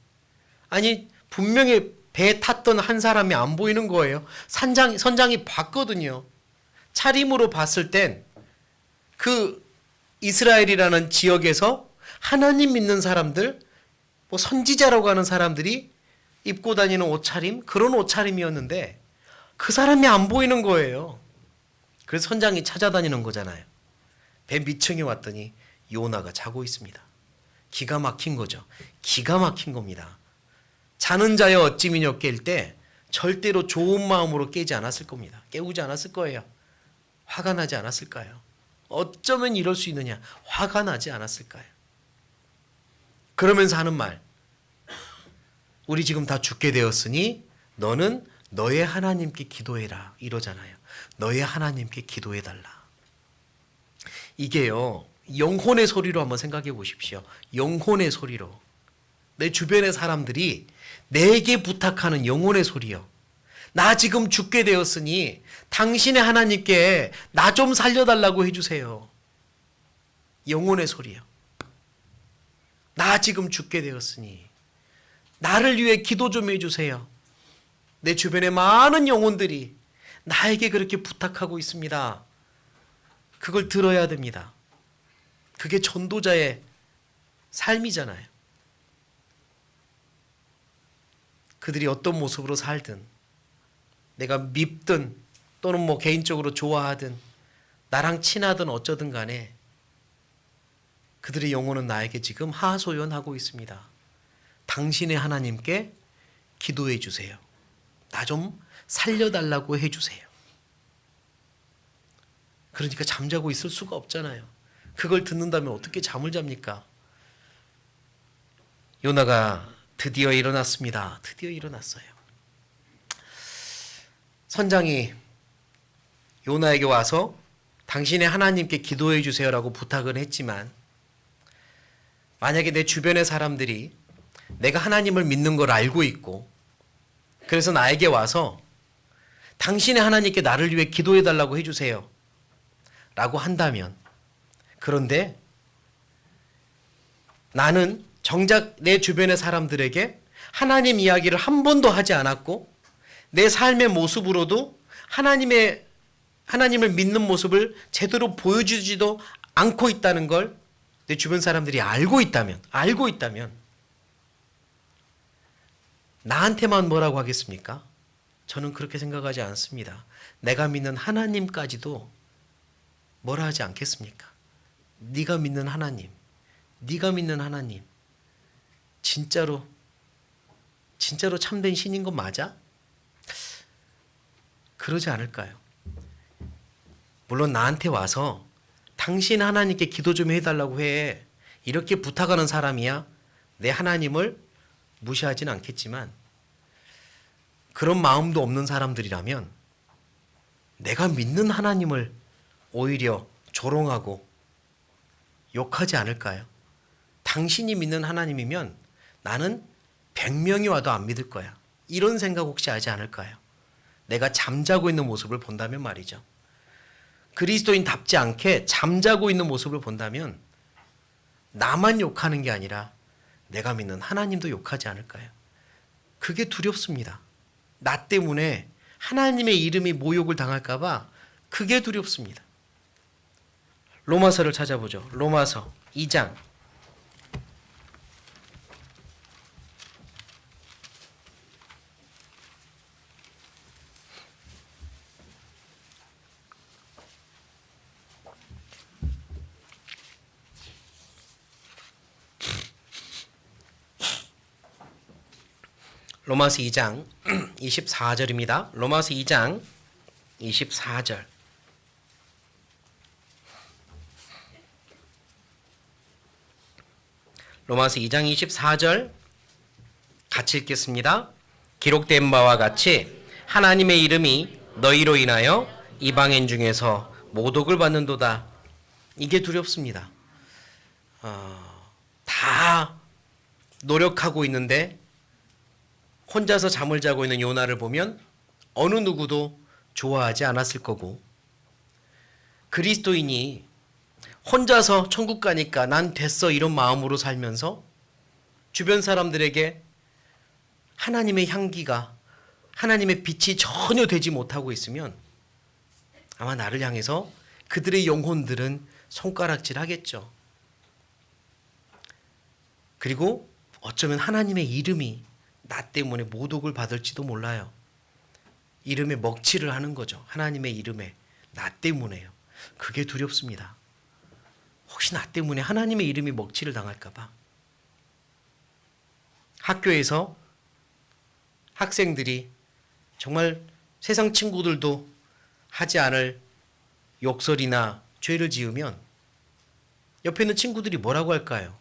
아니 분명히 배에 탔던 한 사람이 안 보이는 거예요. 선장이 봤거든요. 차림으로 봤을 땐 그 이스라엘이라는 지역에서 하나님 믿는 사람들, 뭐 선지자라고 하는 사람들이 입고 다니는 옷차림, 그런 옷차림이었는데 그 사람이 안 보이는 거예요. 그래서 선장이 찾아다니는 거잖아요. 배 밑층에 왔더니 요나가 자고 있습니다. 기가 막힌 거죠. 기가 막힌 겁니다. 자는 자여 어찌미뇨 깰 때 절대로 좋은 마음으로 깨지 않았을 겁니다. 깨우지 않았을 거예요. 화가 나지 않았을까요? 어쩌면 이럴 수 있느냐? 화가 나지 않았을까요? 그러면서 하는 말, 우리 지금 다 죽게 되었으니 너는 너의 하나님께 기도해라, 이러잖아요. 너의 하나님께 기도해달라. 이게요, 영혼의 소리로 한번 생각해 보십시오. 영혼의 소리로. 내 주변의 사람들이 내게 부탁하는 영혼의 소리요. 나 지금 죽게 되었으니 당신의 하나님께 나 좀 살려달라고 해주세요. 영혼의 소리요. 나 지금 죽게 되었으니 나를 위해 기도 좀 해주세요. 내 주변의 많은 영혼들이 나에게 그렇게 부탁하고 있습니다. 그걸 들어야 됩니다. 그게 전도자의 삶이잖아요. 그들이 어떤 모습으로 살든, 내가 밉든 또는 뭐 개인적으로 좋아하든 나랑 친하든 어쩌든 간에 그들의 영혼은 나에게 지금 하소연하고 있습니다. 당신의 하나님께 기도해 주세요. 나 좀 살려달라고 해주세요. 그러니까 잠자고 있을 수가 없잖아요. 그걸 듣는다면 어떻게 잠을 잡니까? 요나가 드디어 일어났습니다. 드디어 일어났어요. 선장이 요나에게 와서 당신의 하나님께 기도해 주세요라고 부탁을 했지만, 만약에 내 주변의 사람들이 내가 하나님을 믿는 걸 알고 있고 그래서 나에게 와서 당신의 하나님께 나를 위해 기도해 달라고 해주세요 라고 한다면, 그런데 나는 정작 내 주변의 사람들에게 하나님 이야기를 한 번도 하지 않았고 내 삶의 모습으로도 하나님을 믿는 모습을 제대로 보여주지도 않고 있다는 걸 내 주변 사람들이 알고 있다면 나한테만 뭐라고 하겠습니까? 저는 그렇게 생각하지 않습니다. 내가 믿는 하나님까지도 뭐라 하지 않겠습니까? 네가 믿는 하나님 진짜로 참된 신인 거 맞아? 그러지 않을까요? 물론 나한테 와서 당신 하나님께 기도 좀 해달라고 해, 이렇게 부탁하는 사람이야 내 하나님을 무시하진 않겠지만, 그런 마음도 없는 사람들이라면 내가 믿는 하나님을 오히려 조롱하고 욕하지 않을까요? 당신이 믿는 하나님이면 나는 100명이 와도 안 믿을 거야, 이런 생각 혹시 하지 않을까요? 내가 잠자고 있는 모습을 본다면 말이죠. 그리스도인답지 않게 잠자고 있는 모습을 본다면 나만 욕하는 게 아니라 내가 믿는 하나님도 욕하지 않을까요? 그게 두렵습니다. 나 때문에 하나님의 이름이 모욕을 당할까 봐 그게 두렵습니다. 로마서를 찾아보죠. 로마서 2장. 로마서 2장 24절입니다. 로마서 2장 24절. 로마서 2장 24절 같이 읽겠습니다. 기록된 바와 같이 하나님의 이름이 너희로 인하여 이방인 중에서 모독을 받는도다. 이게 두렵습니다. 다 노력하고 있는데 혼자서 잠을 자고 있는 요나를 보면 어느 누구도 좋아하지 않았을 거고, 그리스도인이 혼자서 천국 가니까 난 됐어 이런 마음으로 살면서 주변 사람들에게 하나님의 향기가, 하나님의 빛이 전혀 되지 못하고 있으면 아마 나를 향해서 그들의 영혼들은 손가락질 하겠죠. 그리고 어쩌면 하나님의 이름이 나 때문에 모독을 받을지도 몰라요. 이름에 먹칠을 하는 거죠. 하나님의 이름에 나 때문에요. 그게 두렵습니다. 혹시 나 때문에 하나님의 이름이 먹칠을 당할까 봐. 학교에서 학생들이 정말 세상 친구들도 하지 않을 욕설이나 죄를 지으면 옆에 있는 친구들이 뭐라고 할까요?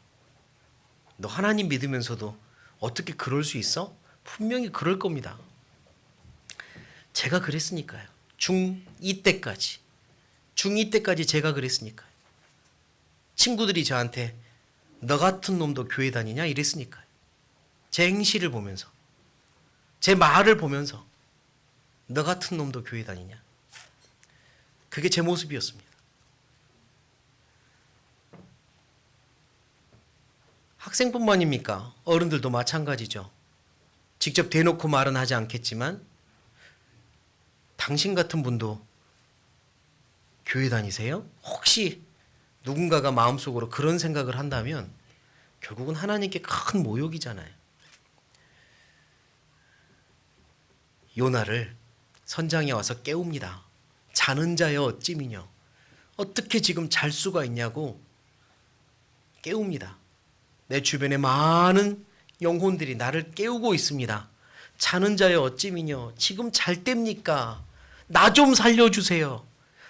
너 하나님 믿으면서도 어떻게 그럴 수 있어? 분명히 그럴 겁니다. 제가 그랬으니까요. 중2 때까지 제가 그랬으니까요. 친구들이 저한테 너 같은 놈도 교회 다니냐 이랬으니까요. 제 행실을 보면서, 제 말을 보면서 너 같은 놈도 교회 다니냐. 그게 제 모습이었습니다. 학생뿐만입니까? 어른들도 마찬가지죠. 직접 대놓고 말은 하지 않겠지만 당신 같은 분도 교회 다니세요? 혹시 누군가가 마음속으로 그런 생각을 한다면 결국은 하나님께 큰 모욕이잖아요. 요나를 선장에 와서 깨웁니다. 자는 자여 어찌미뇨. 어떻게 지금 잘 수가 있냐고 깨웁니다. 내 주변에 많은 영혼들이 나를 깨우고 있습니다. 자는 자여 어찌미뇨. 지금 잘 때입니까? 나 좀 살려주세요.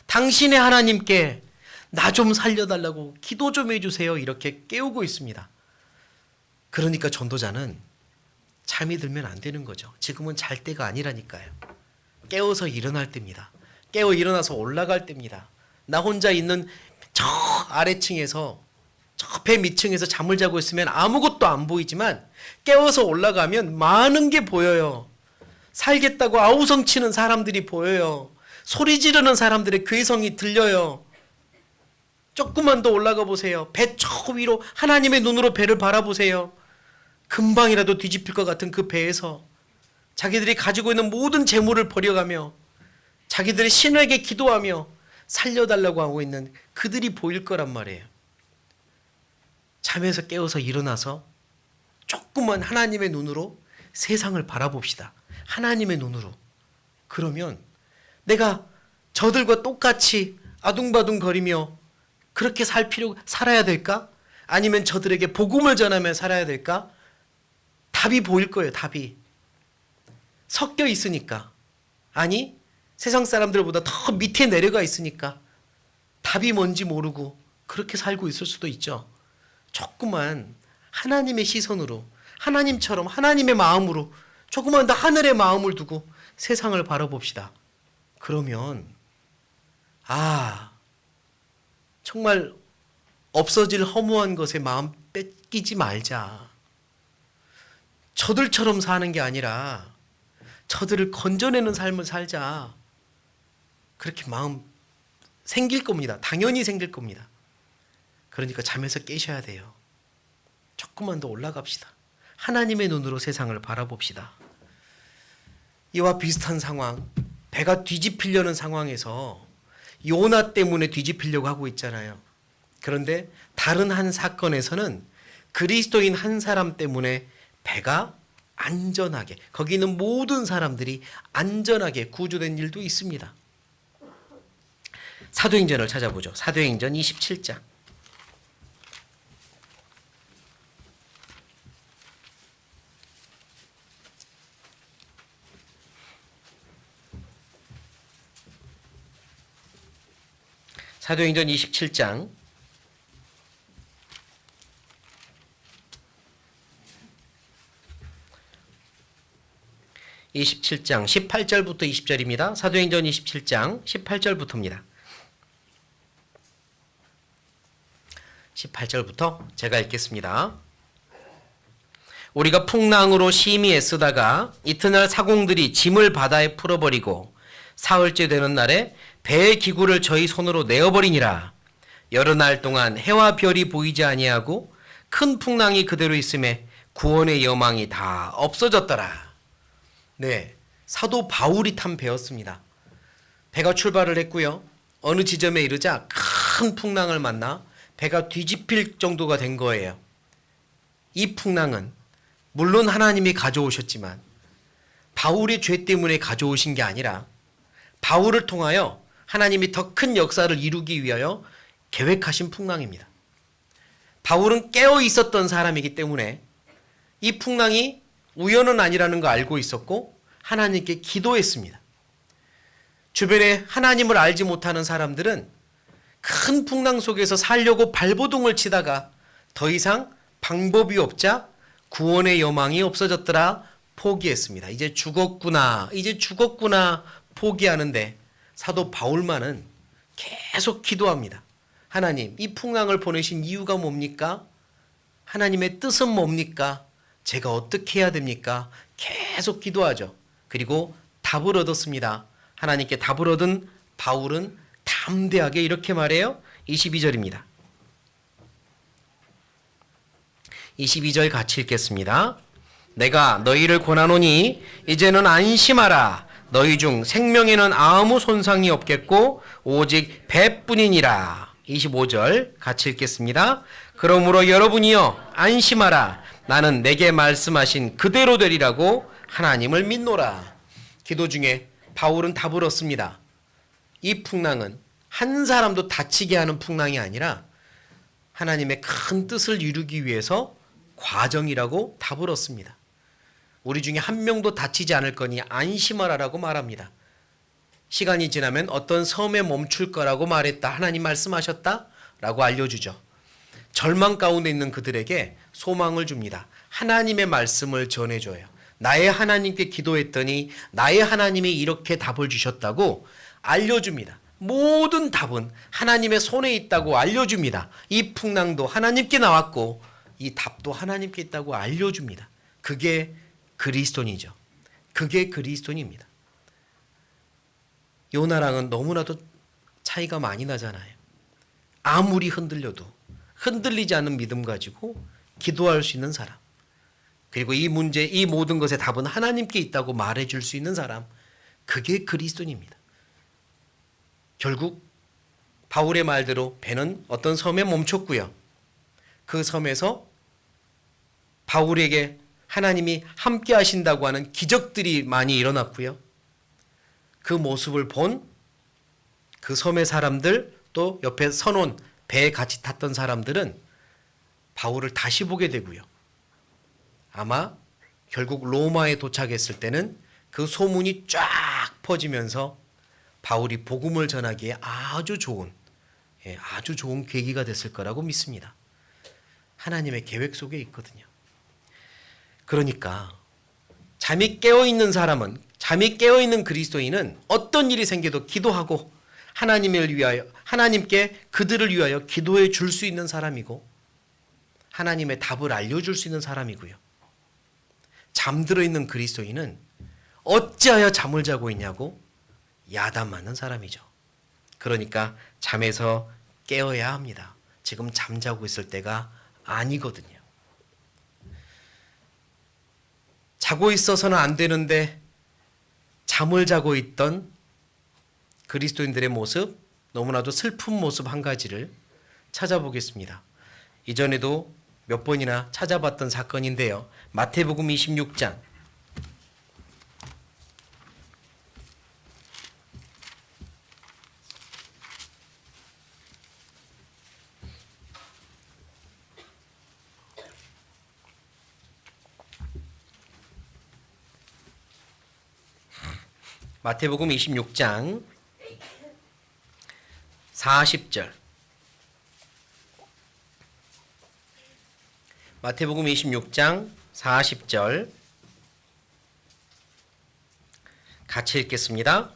당신의 하나님께 나 좀 살려달라고 기도 좀 해주세요. 이렇게 깨우고 있습니다. 그러니까 전도자는 잠이 들면 안 되는 거죠. 지금은 잘 때가 아니라니까요. 깨워서 일어날 때입니다. 깨워 일어나서 올라갈 때입니다. 나 혼자 있는 저 아래층에서, 저 배 밑층에서 잠을 자고 있으면 아무것도 안 보이지만 깨워서 올라가면 많은 게 보여요. 살겠다고 아우성치는 사람들이 보여요. 소리 지르는 사람들의 괴성이 들려요. 조금만 더 올라가 보세요. 배 저 위로 하나님의 눈으로 배를 바라보세요. 금방이라도 뒤집힐 것 같은 그 배에서 자기들이 가지고 있는 모든 재물을 버려가며 자기들의 신에게 기도하며 살려달라고 하고 있는 그들이 보일 거란 말이에요. 잠에서 깨어서 일어나서 조금만 하나님의 눈으로 세상을 바라봅시다. 하나님의 눈으로. 그러면 내가 저들과 똑같이 아둥바둥 거리며 그렇게 살아야 될까? 아니면 저들에게 복음을 전하며 살아야 될까? 답이 보일 거예요. 답이. 섞여 있으니까. 아니, 세상 사람들보다 더 밑에 내려가 있으니까 답이 뭔지 모르고 그렇게 살고 있을 수도 있죠. 조금만 하나님의 시선으로, 하나님처럼 하나님의 마음으로 조금만 더 하늘의 마음을 두고 세상을 바라봅시다. 그러면 정말 없어질 허무한 것에 마음 뺏기지 말자. 저들처럼 사는 게 아니라 저들을 건져내는 삶을 살자. 그렇게 마음 생길 겁니다. 당연히 생길 겁니다. 그러니까 잠에서 깨셔야 돼요. 조금만 더 올라갑시다. 하나님의 눈으로 세상을 바라봅시다. 이와 비슷한 상황, 배가 뒤집히려는 상황에서 요나 때문에 뒤집히려고 하고 있잖아요. 그런데 다른 한 사건에서는 그리스도인 한 사람 때문에 배가 안전하게, 거기 있는 모든 사람들이 안전하게 구조된 일도 있습니다. 사도행전을 찾아보죠. 사도행전 27장. 사도행전 27장 18절부터 20절입니다. 사도행전 27장 18절부터입니다. 18절부터 제가 읽겠습니다. 우리가 풍랑으로 심히 애쓰다가 이튿날 사공들이 짐을 바다에 풀어버리고 사흘째 되는 날에 배의 기구를 저희 손으로 내어버리니라. 여러 날 동안 해와 별이 보이지 아니하고 큰 풍랑이 그대로 있음에 구원의 여망이 다 없어졌더라. 네, 사도 바울이 탄 배였습니다. 배가 출발을 했고요. 어느 지점에 이르자 큰 풍랑을 만나 배가 뒤집힐 정도가 된 거예요. 이 풍랑은 물론 하나님이 가져오셨지만 바울의 죄 때문에 가져오신 게 아니라 바울을 통하여 하나님이 더 큰 역사를 이루기 위하여 계획하신 풍랑입니다. 바울은 깨어 있었던 사람이기 때문에 이 풍랑이 우연은 아니라는 거 알고 있었고 하나님께 기도했습니다. 주변에 하나님을 알지 못하는 사람들은 큰 풍랑 속에서 살려고 발버둥을 치다가 더 이상 방법이 없자 구원의 여망이 없어졌더라 포기했습니다. 이제 죽었구나 포기하는데 사도 바울만은 계속 기도합니다. 하나님, 이 풍랑을 보내신 이유가 뭡니까? 하나님의 뜻은 뭡니까? 제가 어떻게 해야 됩니까? 계속 기도하죠. 그리고 답을 얻었습니다. 하나님께 답을 얻은 바울은 담대하게 이렇게 말해요. 22절입니다. 22절 같이 읽겠습니다. 내가 너희를 권하노니 이제는 안심하라. 너희 중 생명에는 아무 손상이 없겠고 오직 배뿐이니라. 25절 같이 읽겠습니다. 그러므로 여러분이여 안심하라. 나는 내게 말씀하신 그대로 되리라고 하나님을 믿노라. 기도 중에 바울은 답을 얻습니다. 이 풍랑은 한 사람도 다치게 하는 풍랑이 아니라 하나님의 큰 뜻을 이루기 위해서 과정이라고 답을 얻습니다. 우리 중에 한 명도 다치지 않을 거니 안심하라라고 말합니다. 시간이 지나면 어떤 섬에 멈출 거라고 말했다. 하나님 말씀하셨다? 라고 알려주죠. 절망 가운데 있는 그들에게 소망을 줍니다. 하나님의 말씀을 전해줘요. 나의 하나님께 기도했더니 나의 하나님이 이렇게 답을 주셨다고 알려줍니다. 모든 답은 하나님의 손에 있다고 알려줍니다. 이 풍랑도 하나님께 나왔고 이 답도 하나님께 있다고 알려줍니다. 그게 그리스도인이죠. 그게 그리스도인입니다. 요나랑은 너무나도 차이가 많이 나잖아요. 아무리 흔들려도 흔들리지 않는 믿음 가지고 기도할 수 있는 사람, 그리고 이 문제, 이 모든 것의 답은 하나님께 있다고 말해줄 수 있는 사람, 그게 그리스도인입니다. 결국 바울의 말대로 배는 어떤 섬에 멈췄고요. 그 섬에서 바울에게 하나님이 함께 하신다고 하는 기적들이 많이 일어났고요. 그 모습을 본 그 섬의 사람들, 또 옆에 선원 배에 같이 탔던 사람들은 바울을 다시 보게 되고요. 아마 결국 로마에 도착했을 때는 그 소문이 쫙 퍼지면서 바울이 복음을 전하기에 아주 좋은 계기가 됐을 거라고 믿습니다. 하나님의 계획 속에 있거든요. 그러니까 잠이 깨어있는 사람은, 잠이 깨어있는 그리스도인은 어떤 일이 생겨도 기도하고 하나님을 위하여, 하나님께 그들을 위하여 기도해 줄 수 있는 사람이고 하나님의 답을 알려줄 수 있는 사람이고요. 잠들어 있는 그리스도인은 어찌하여 잠을 자고 있냐고 야단맞는 사람이죠. 그러니까 잠에서 깨어야 합니다. 지금 잠자고 있을 때가 아니거든요. 자고 있어서는 안 되는데 잠을 자고 있던 그리스도인들의 모습, 너무나도 슬픈 모습 한 가지를 찾아보겠습니다. 이전에도 몇 번이나 찾아봤던 사건인데요. 마태복음 26장 마태복음 26장 40절. 마태복음 26장 40절 같이 읽겠습니다.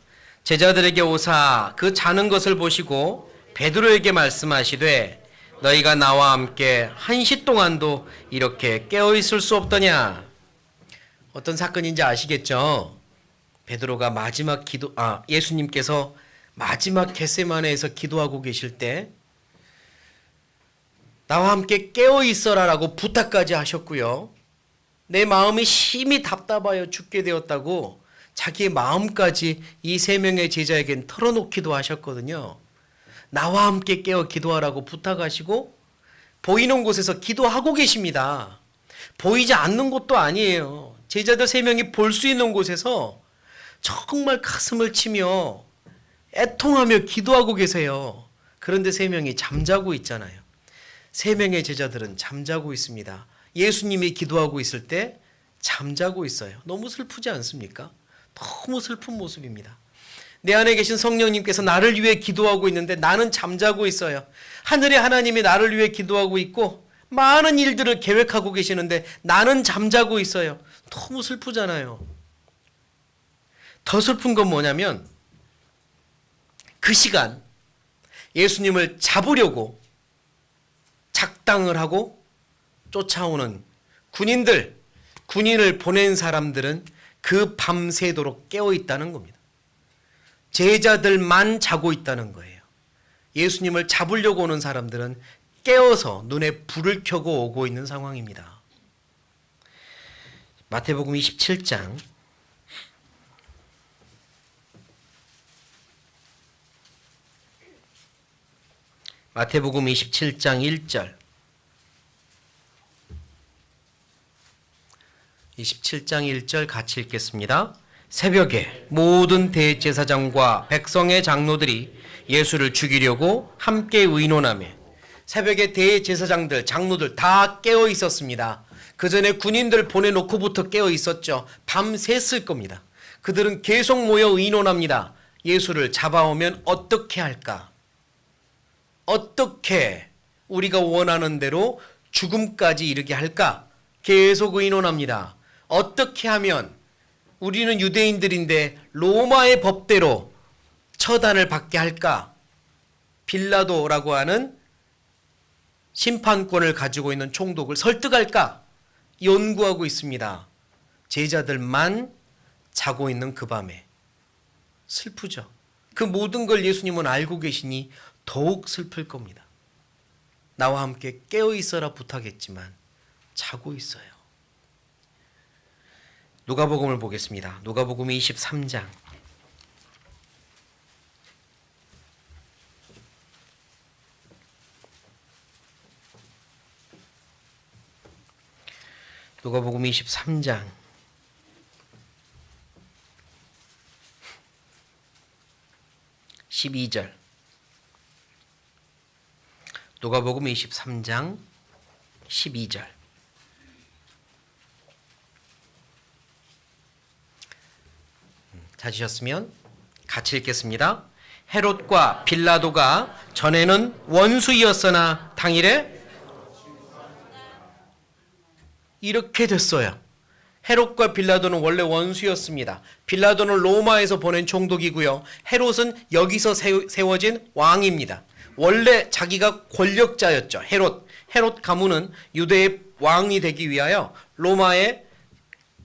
제자들에게 오사 그 자는 것을 보시고 베드로에게 말씀하시되 너희가 나와 함께 1시 동안도 이렇게 깨어 있을 수 없더냐. 어떤 사건인지 아시겠죠? 베드로가 예수님께서 마지막 겟세마네에서 기도하고 계실 때 나와 함께 깨어 있어라라고 부탁까지 하셨고요. 내 마음이 심히 답답하여 죽게 되었다고 자기의 마음까지 이 세 명의 제자에겐 털어놓기도 하셨거든요. 나와 함께 깨어 기도하라고 부탁하시고 보이는 곳에서 기도하고 계십니다. 보이지 않는 곳도 아니에요. 제자들 세 명이 볼 수 있는 곳에서 정말 가슴을 치며 애통하며 기도하고 계세요. 그런데 세 명이 잠자고 있잖아요. 세 명의 제자들은 잠자고 있습니다. 예수님이 기도하고 있을 때 잠자고 있어요. 너무 슬프지 않습니까? 너무 슬픈 모습입니다. 내 안에 계신 성령님께서 나를 위해 기도하고 있는데 나는 잠자고 있어요. 하늘의 하나님이 나를 위해 기도하고 있고 많은 일들을 계획하고 계시는데 나는 잠자고 있어요. 너무 슬프잖아요. 더 슬픈 건 뭐냐면 그 시간 예수님을 잡으려고 작당을 하고 쫓아오는 군인을 보낸 사람들은 그 밤새도록 깨어 있다는 겁니다. 제자들만 자고 있다는 거예요. 예수님을 잡으려고 오는 사람들은 깨어서 눈에 불을 켜고 오고 있는 상황입니다. 마태복음 27장 마태복음 27장 1절 27장 1절 같이 읽겠습니다. 새벽에 모든 대제사장과 백성의 장로들이 예수를 죽이려고 함께 의논하며 새벽에 대제사장들, 장로들 다 깨어 있었습니다. 그 전에 군인들 보내놓고부터 깨어 있었죠. 밤샜을 겁니다. 그들은 계속 모여 의논합니다. 예수를 잡아오면 어떻게 할까? 어떻게 우리가 원하는 대로 죽음까지 이르게 할까? 계속 의논합니다. 어떻게 하면 우리는 유대인들인데 로마의 법대로 처단을 받게 할까? 빌라도라고 하는 심판권을 가지고 있는 총독을 설득할까? 연구하고 있습니다. 제자들만 자고 있는 그 밤에. 슬프죠. 그 모든 걸 예수님은 알고 계시니 더욱 슬플 겁니다. 나와 함께 깨어 있어라 부탁했지만 자고 있어요. 누가복음을 보겠습니다. 누가복음 23장 누가복음 23장 12절 누가복음 23장 12절 찾으셨으면 같이 읽겠습니다. 헤롯과 빌라도가 전에는 원수이었으나 당일에 이렇게 됐어요. 헤롯과 빌라도는 원래 원수였습니다. 빌라도는 로마에서 보낸 총독이고요. 헤롯은 여기서 세워진 왕입니다. 원래 자기가 권력자였죠. 헤롯 가문은 유대의 왕이 되기 위하여 로마의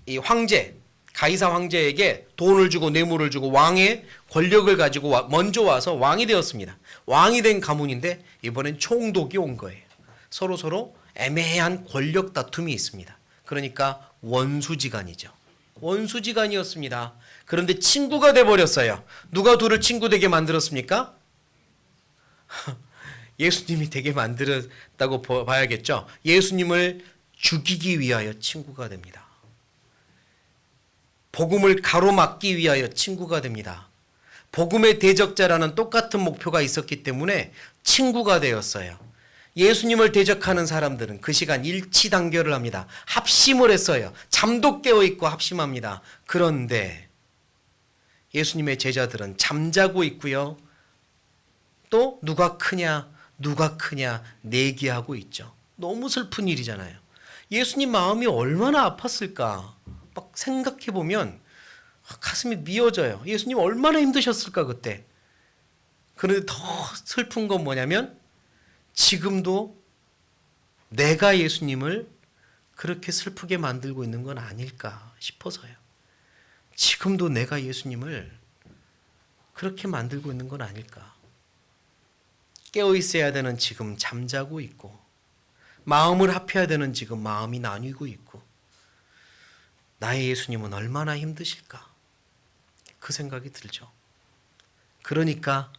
이 황제, 가이사 황제에게 돈을 주고 뇌물을 주고 왕의 권력을 가지고 먼저 와서 왕이 되었습니다. 왕이 된 가문인데 이번엔 총독이 온 거예요. 서로 애매한 권력 다툼이 있습니다. 그러니까 원수지간이죠. 원수지간이었습니다. 그런데 친구가 돼버렸어요. 누가 둘을 친구 되게 만들었습니까? 예수님이 되게 만들었다고 봐야겠죠. 예수님을 죽이기 위하여 친구가 됩니다. 복음을 가로막기 위하여 친구가 됩니다. 복음의 대적자라는 똑같은 목표가 있었기 때문에 친구가 되었어요. 예수님을 대적하는 사람들은 그 시간 일치단결을 합니다. 합심을 했어요. 잠도 깨어있고 합심합니다. 그런데 예수님의 제자들은 잠자고 있고요. 또 누가 크냐 내기하고 있죠. 너무 슬픈 일이잖아요. 예수님 마음이 얼마나 아팠을까 막 생각해보면 가슴이 미어져요. 예수님 얼마나 힘드셨을까 그때. 그런데 더 슬픈 건 뭐냐면 지금도 내가 예수님을 그렇게 슬프게 만들고 있는 건 아닐까 싶어서요. 지금도 내가 예수님을 그렇게 만들고 있는 건 아닐까. 깨어 있어야 되는 지금 잠자고 있고 마음을 합해야 되는 지금 마음이 나뉘고 있고, 나의 예수님은 얼마나 힘드실까? 그 생각이 들죠. 그러니까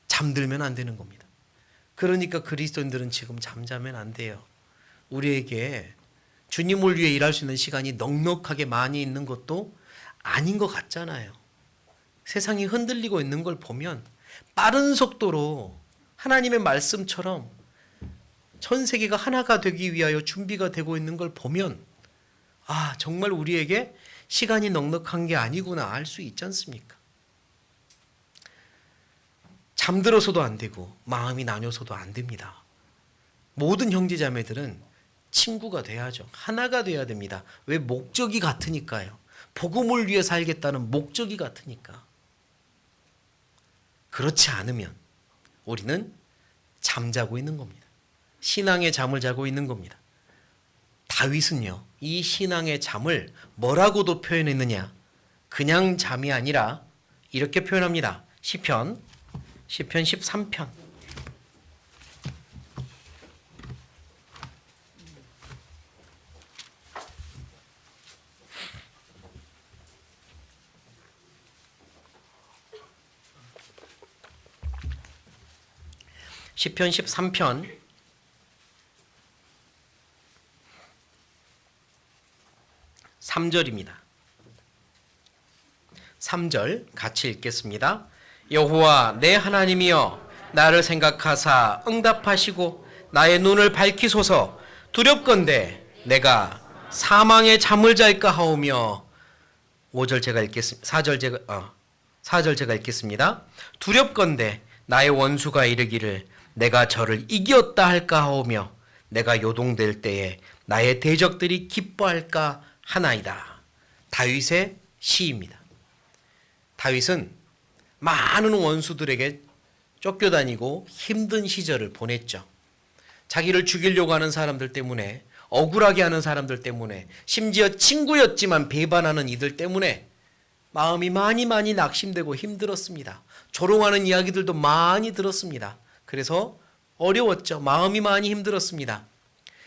잠들면 안 되는 겁니다. 그러니까 그리스도인들은 지금 잠자면 안 돼요. 우리에게 주님을 위해 일할 수 있는 시간이 넉넉하게 많이 있는 것도 아닌 것 같잖아요. 세상이 흔들리고 있는 걸 보면 빠른 속도로 하나님의 말씀처럼 전 세계가 하나가 되기 위하여 준비가 되고 있는 걸 보면 정말 우리에게 시간이 넉넉한 게 아니구나 알 수 있지 않습니까? 잠들어서도 안 되고 마음이 나뉘어서도 안 됩니다. 모든 형제자매들은 친구가 돼야죠. 하나가 돼야 됩니다. 왜? 목적이 같으니까요. 복음을 위해 살겠다는 목적이 같으니까. 그렇지 않으면 우리는 잠자고 있는 겁니다. 신앙의 잠을 자고 있는 겁니다. 다윗은요, 이 신앙의 잠을 뭐라고도 표현했느냐? 그냥 잠이 아니라 이렇게 표현합니다. 시편 13편. 시편 13편 3절입니다. 3절 같이 읽겠습니다. 여호와 내 하나님이여 나를 생각하사 응답하시고 나의 눈을 밝히소서. 두렵건대 내가 사망의 잠을 잘까 하오며. 5절 제가 읽겠습니다. 4절 제가 읽겠습니다. 두렵건대 나의 원수가 이르기를 내가 저를 이겼다 할까 하오며 내가 요동될 때에 나의 대적들이 기뻐할까 하나이다. 다윗의 시입니다. 다윗은 많은 원수들에게 쫓겨다니고 힘든 시절을 보냈죠. 자기를 죽이려고 하는 사람들 때문에, 억울하게 하는 사람들 때문에, 심지어 친구였지만 배반하는 이들 때문에 마음이 많이 낙심되고 힘들었습니다. 조롱하는 이야기들도 많이 들었습니다. 그래서 어려웠죠. 마음이 많이 힘들었습니다.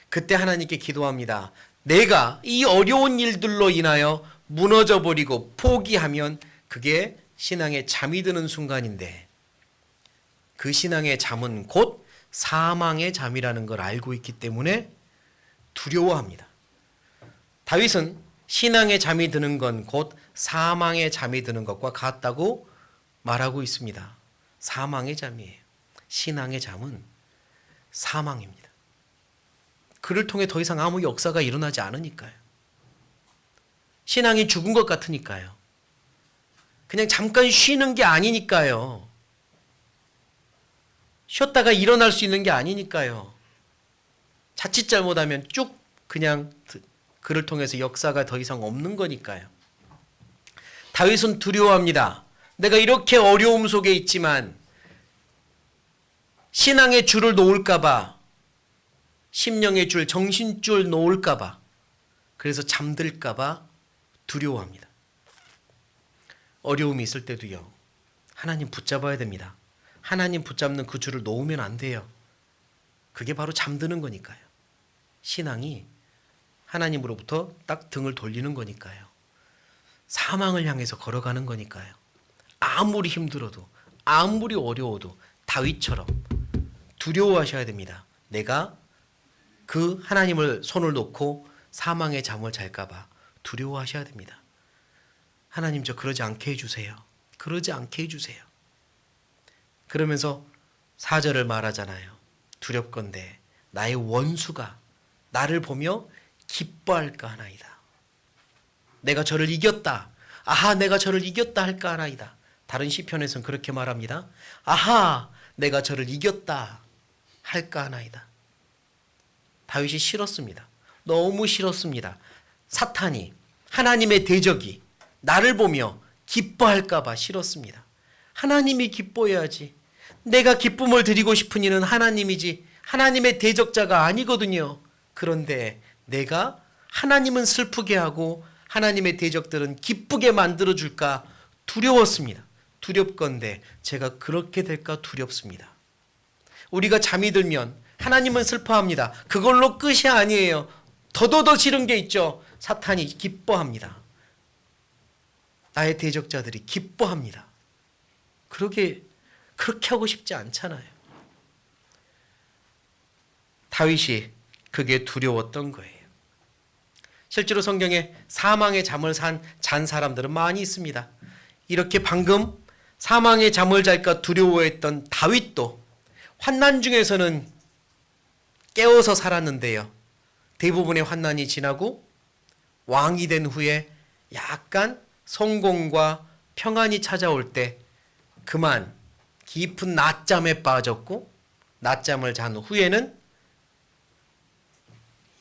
그때 하나님께 기도합니다. 내가 이 어려운 일들로 인하여 무너져버리고 포기하면 그게 신앙에 잠이 드는 순간인데, 그 신앙의 잠은 곧 사망의 잠이라는 걸 알고 있기 때문에 두려워합니다. 다윗은 신앙의 잠이 드는 건 곧 사망의 잠이 드는 것과 같다고 말하고 있습니다. 사망의 잠이에요. 신앙의 잠은 사망입니다. 그를 통해 더 이상 아무 역사가 일어나지 않으니까요. 신앙이 죽은 것 같으니까요. 그냥 잠깐 쉬는 게 아니니까요. 쉬었다가 일어날 수 있는 게 아니니까요. 자칫 잘못하면 쭉 그냥 그를 통해서 역사가 더 이상 없는 거니까요. 다윗은 두려워합니다. 내가 이렇게 어려움 속에 있지만 신앙의 줄을 놓을까봐, 심령의 줄, 정신줄 놓을까봐, 그래서 잠들까봐 두려워합니다. 어려움이 있을 때도요, 하나님 붙잡아야 됩니다. 하나님 붙잡는 그 줄을 놓으면 안 돼요. 그게 바로 잠드는 거니까요. 신앙이 하나님으로부터 딱 등을 돌리는 거니까요. 사망을 향해서 걸어가는 거니까요. 아무리 힘들어도, 아무리 어려워도 다윗처럼 두려워하셔야 됩니다. 내가 그 하나님을 손을 놓고 사망의 잠을 잘까봐 두려워하셔야 됩니다. 하나님, 저 그러지 않게 해주세요. 그러지 않게 해주세요. 그러면서 4절을 말하잖아요. 두렵건대 나의 원수가 나를 보며 기뻐할까 하나이다. 내가 저를 이겼다. 아하, 내가 저를 이겼다 할까 하나이다. 다른 시편에서는 그렇게 말합니다. 아하, 내가 저를 이겼다 할까 하나이다. 다윗이 싫었습니다. 너무 싫었습니다. 사탄이, 하나님의 대적이 나를 보며 기뻐할까 봐 싫었습니다. 하나님이 기뻐해야지. 내가 기쁨을 드리고 싶은 이는 하나님이지 하나님의 대적자가 아니거든요. 그런데 내가 하나님은 슬프게 하고 하나님의 대적들은 기쁘게 만들어줄까 두려웠습니다. 두렵건대 제가 그렇게 될까 두렵습니다. 우리가 잠이 들면 하나님은 슬퍼합니다. 그걸로 끝이 아니에요. 더더더 싫은 게 있죠. 사탄이 기뻐합니다. 나의 대적자들이 기뻐합니다. 그렇게 하고 싶지 않잖아요. 다윗이 그게 두려웠던 거예요. 실제로 성경에 사망의 잠을 잔 사람들은 많이 있습니다. 이렇게 방금 사망의 잠을 잘까 두려워했던 다윗도 환난 중에서는 깨어서 살았는데요. 대부분의 환난이 지나고 왕이 된 후에 약간 성공과 평안이 찾아올 때 그만 깊은 낮잠에 빠졌고, 낮잠을 잔 후에는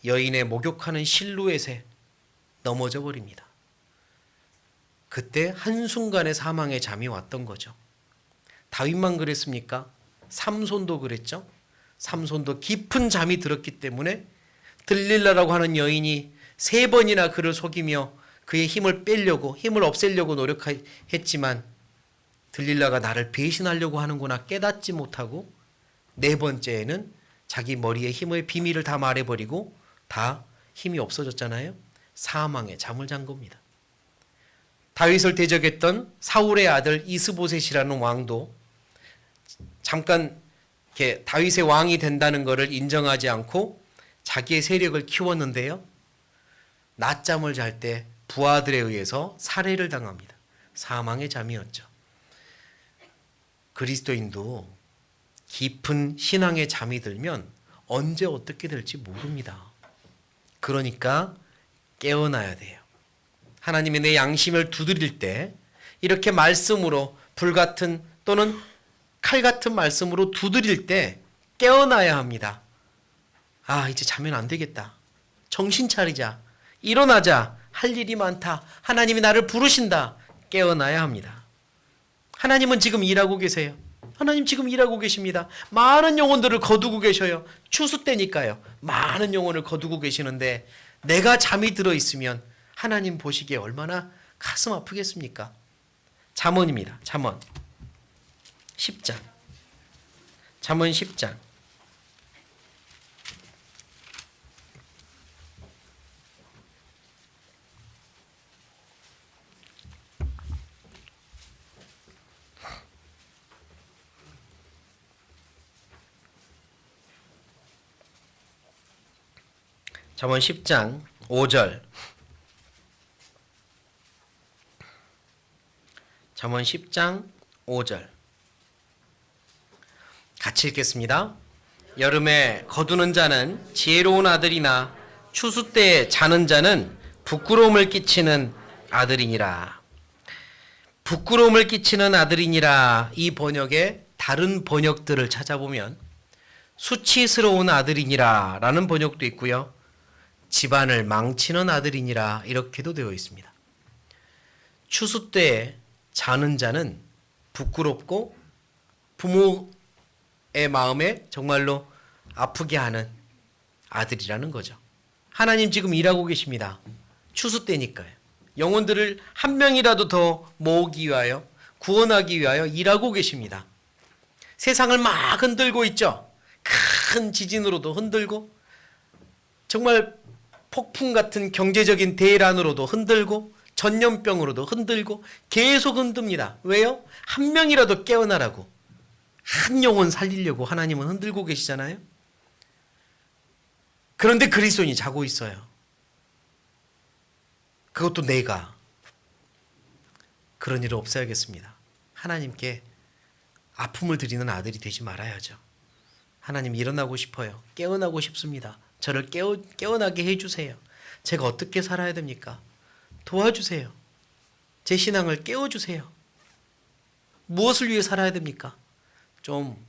여인의 목욕하는 실루엣에 넘어져 버립니다. 그때 한순간에 사망의 잠이 왔던 거죠. 다윗만 그랬습니까? 삼손도 그랬죠. 삼손도 깊은 잠이 들었기 때문에 들릴라라고 하는 여인이 3번이나 그를 속이며 그의 힘을 빼려고, 힘을 없애려고 노력했지만 들릴라가 나를 배신하려고 하는구나 깨닫지 못하고 4번째에는 자기 머리에 힘의 비밀을 다 말해버리고 다 힘이 없어졌잖아요. 사망의 잠을 잔 겁니다. 다윗을 대적했던 사울의 아들 이스보셋이라는 왕도 잠깐 이렇게 다윗의 왕이 된다는 것을 인정하지 않고 자기의 세력을 키웠는데요. 낮잠을 잘 때 부하들에 의해서 살해를 당합니다. 사망의 잠이었죠. 그리스도인도 깊은 신앙의 잠이 들면 언제 어떻게 될지 모릅니다. 그러니까 깨어나야 돼요. 하나님이 내 양심을 두드릴 때 이렇게 말씀으로 불같은 또는 칼같은 말씀으로 두드릴 때 깨어나야 합니다. 아, 이제 자면 안 되겠다. 정신 차리자. 일어나자. 할 일이 많다. 하나님이 나를 부르신다. 깨어나야 합니다. 하나님은 지금 일하고 계세요. 하나님 지금 일하고 계십니다. 많은 영혼들을 거두고 계셔요. 추수 때니까요. 많은 영혼을 거두고 계시는데 내가 잠이 들어 있으면 하나님 보시기에 얼마나 가슴 아프겠습니까? 잠언입니다. 잠언 10장. 잠언 10장. 잠언 10장 5절. 잠언 10장 5절. 같이 읽겠습니다. 여름에 거두는 자는 지혜로운 아들이나 추수 때에 자는 자는 부끄러움을 끼치는 아들이니라. 부끄러움을 끼치는 아들이니라. 이 번역의 다른 번역들을 찾아보면 수치스러운 아들이니라 라는 번역도 있고요. 집안을 망치는 아들이니라 이렇게도 되어 있습니다. 추수 때에 자는 자는 부끄럽고 부모의 마음에 정말로 아프게 하는 아들이라는 거죠. 하나님 지금 일하고 계십니다. 추수 때니까요. 영혼들을 한 명이라도 더 모으기 위하여, 구원하기 위하여 일하고 계십니다. 세상을 막 흔들고 있죠. 큰 지진으로도 흔들고 정말 폭풍 같은 경제적인 대란으로도 흔들고 전염병으로도 흔들고 계속 흔듭니다. 왜요? 한 명이라도 깨어나라고, 한 영혼 살리려고 하나님은 흔들고 계시잖아요. 그런데 그리스도인이 자고 있어요. 그것도 내가. 그런 일은 없어야겠습니다. 하나님께 아픔을 드리는 아들이 되지 말아야죠. 하나님 일어나고 싶어요. 깨어나고 싶습니다. 저를 깨어나게 해주세요. 제가 어떻게 살아야 됩니까? 도와주세요. 제 신앙을 깨워주세요. 무엇을 위해 살아야 됩니까? 좀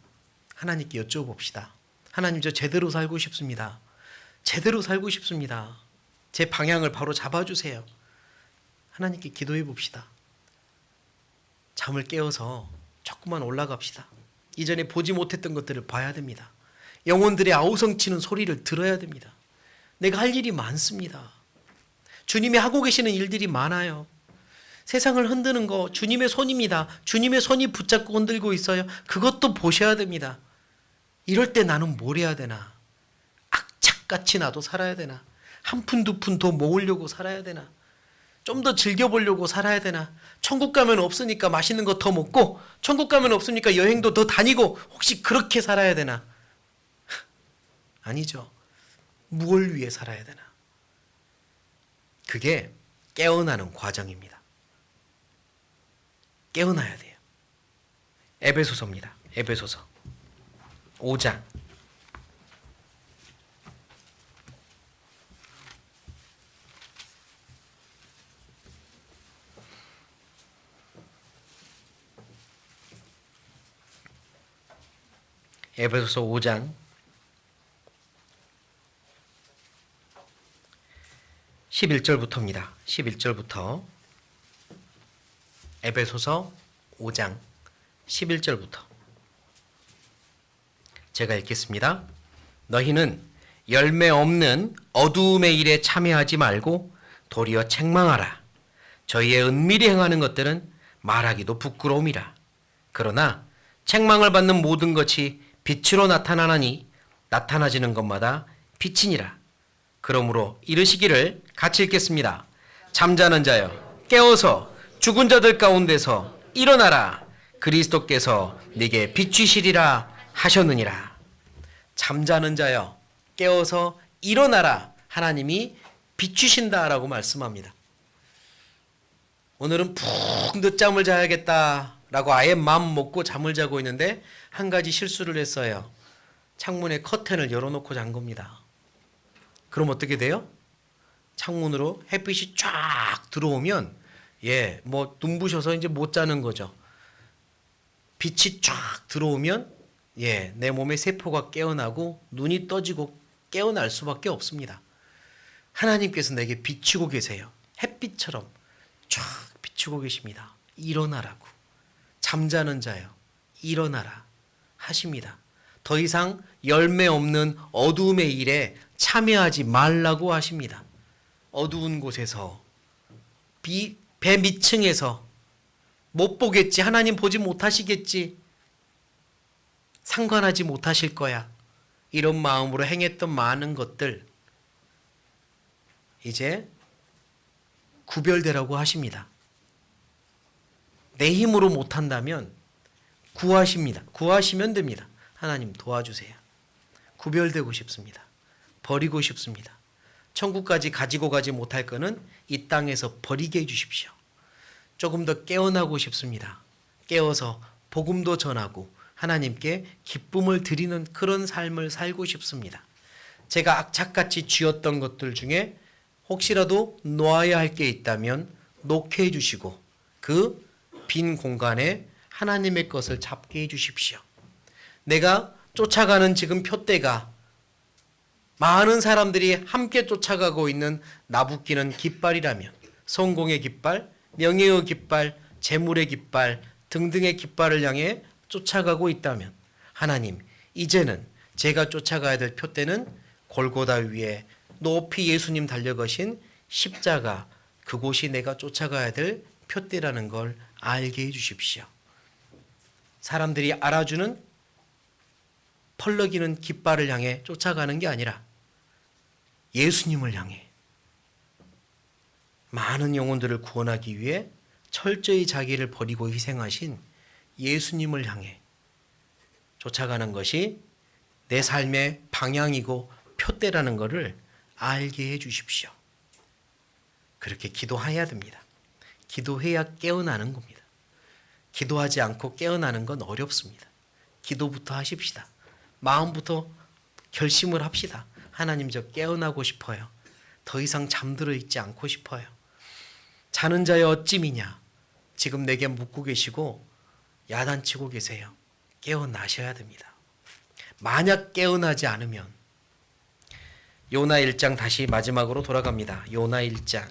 하나님께 여쭤봅시다. 하나님, 저 제대로 살고 싶습니다. 제대로 살고 싶습니다. 제 방향을 바로 잡아주세요. 하나님께 기도해 봅시다. 잠을 깨워서 조금만 올라갑시다. 이전에 보지 못했던 것들을 봐야 됩니다. 영혼들의 아우성치는 소리를 들어야 됩니다. 내가 할 일이 많습니다. 주님이 하고 계시는 일들이 많아요. 세상을 흔드는 거 주님의 손입니다. 주님의 손이 붙잡고 흔들고 있어요. 그것도 보셔야 됩니다. 이럴 때 나는 뭘 해야 되나? 악착같이 나도 살아야 되나? 한 푼 두 푼 더 모으려고 살아야 되나? 좀 더 즐겨보려고 살아야 되나? 천국 가면 없으니까 맛있는 거 더 먹고, 천국 가면 없으니까 여행도 더 다니고, 혹시 그렇게 살아야 되나? 아니죠. 무엇을 위해 살아야 되나? 그게 깨어나는 과정입니다. 깨어나야 돼요. 에베소서입니다. 에베소서 5장. 에베소서 5장 11절부터입니다. 11절부터 에베소서 5장 11절부터 제가 읽겠습니다. 너희는 열매 없는 어두움의 일에 참여하지 말고 도리어 책망하라. 저희의 은밀히 행하는 것들은 말하기도 부끄러움이라. 그러나 책망을 받는 모든 것이 빛으로 나타나나니 나타나지는 것마다 빛이니라. 그러므로 이르시기를 같이 읽겠습니다. 잠자는 자여 깨어서 죽은 자들 가운데서 일어나라. 그리스도께서 네게 비추시리라 하셨느니라. 잠자는 자여 깨어서 일어나라. 하나님이 비추신다라고 말씀합니다. 오늘은 푹 늦잠을 자야겠다라고 아예 마음 먹고 잠을 자고 있는데 한 가지 실수를 했어요. 창문에 커튼을 열어놓고 잔 겁니다. 그럼 어떻게 돼요? 창문으로 햇빛이 쫙 들어오면 눈부셔서 이제 못 자는 거죠. 빛이 쫙 들어오면 내 몸의 세포가 깨어나고 눈이 떠지고 깨어날 수밖에 없습니다. 하나님께서 내게 비추고 계세요. 햇빛처럼 쫙 비추고 계십니다. 일어나라고. 잠자는 자여 일어나라 하십니다. 더 이상 열매 없는 어두움의 일에 참여하지 말라고 하십니다. 어두운 곳에서 배 밑층에서 못 보겠지, 하나님 보지 못하시겠지, 상관하지 못하실 거야, 이런 마음으로 행했던 많은 것들 이제 구별되라고 하십니다. 내 힘으로 못한다면 구하십니다. 구하시면 됩니다. 하나님 도와주세요. 구별되고 싶습니다. 버리고 싶습니다. 천국까지 가지고 가지 못할 거는 이 땅에서 버리게 해주십시오. 조금 더 깨어나고 싶습니다. 깨어서 복음도 전하고 하나님께 기쁨을 드리는 그런 삶을 살고 싶습니다. 제가 악착같이 쥐었던 것들 중에 혹시라도 놓아야 할 게 있다면 놓게 해주시고 그 빈 공간에 하나님의 것을 잡게 해주십시오. 내가 쫓아가는 지금 표대가 많은 사람들이 함께 쫓아가고 있는 나부끼는 깃발이라면, 성공의 깃발, 명예의 깃발, 재물의 깃발 등등의 깃발을 향해 쫓아가고 있다면, 하나님, 이제는 제가 쫓아가야 될 표대는 골고다 위에 높이 예수님 달려가신 십자가, 그곳이 내가 쫓아가야 될 표대라는 걸 알게 해주십시오. 사람들이 알아주는 펄럭이는 깃발을 향해 쫓아가는 게 아니라 예수님을 향해, 많은 영혼들을 구원하기 위해 철저히 자기를 버리고 희생하신 예수님을 향해 쫓아가는 것이 내 삶의 방향이고 표대라는 것을 알게 해 주십시오. 그렇게 기도해야 됩니다. 기도해야 깨어나는 겁니다. 기도하지 않고 깨어나는 건 어렵습니다. 기도부터 하십시다. 마음부터 결심을 합시다. 하나님, 저 깨어나고 싶어요. 더 이상 잠들어 있지 않고 싶어요. 자는 자여 어찌미냐. 지금 내게 묻고 계시고 야단치고 계세요. 깨어나셔야 됩니다. 만약 깨어나지 않으면 요나 1장 다시 마지막으로 돌아갑니다. 요나 1장.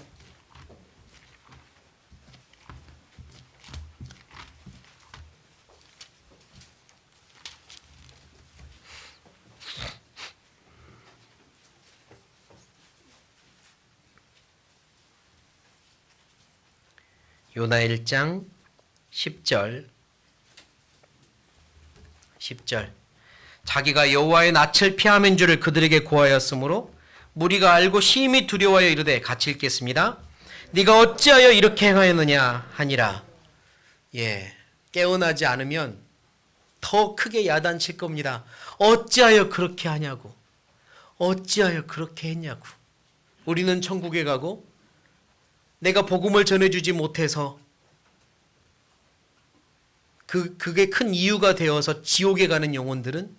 요나 1장 10절 자기가 여호와의 낯을 피함인 줄을 그들에게 고하였으므로 무리가 알고 심히 두려워하여 이르되 같이 읽겠습니다. 네가 어찌하여 이렇게 행하였느냐 하니라. 깨어나지 않으면 더 크게 야단칠 겁니다. 어찌하여 그렇게 하냐고. 어찌하여 그렇게 했냐고. 우리는 천국에 가고 내가 복음을 전해주지 못해서 그게 큰 이유가 되어서 지옥에 가는 영혼들은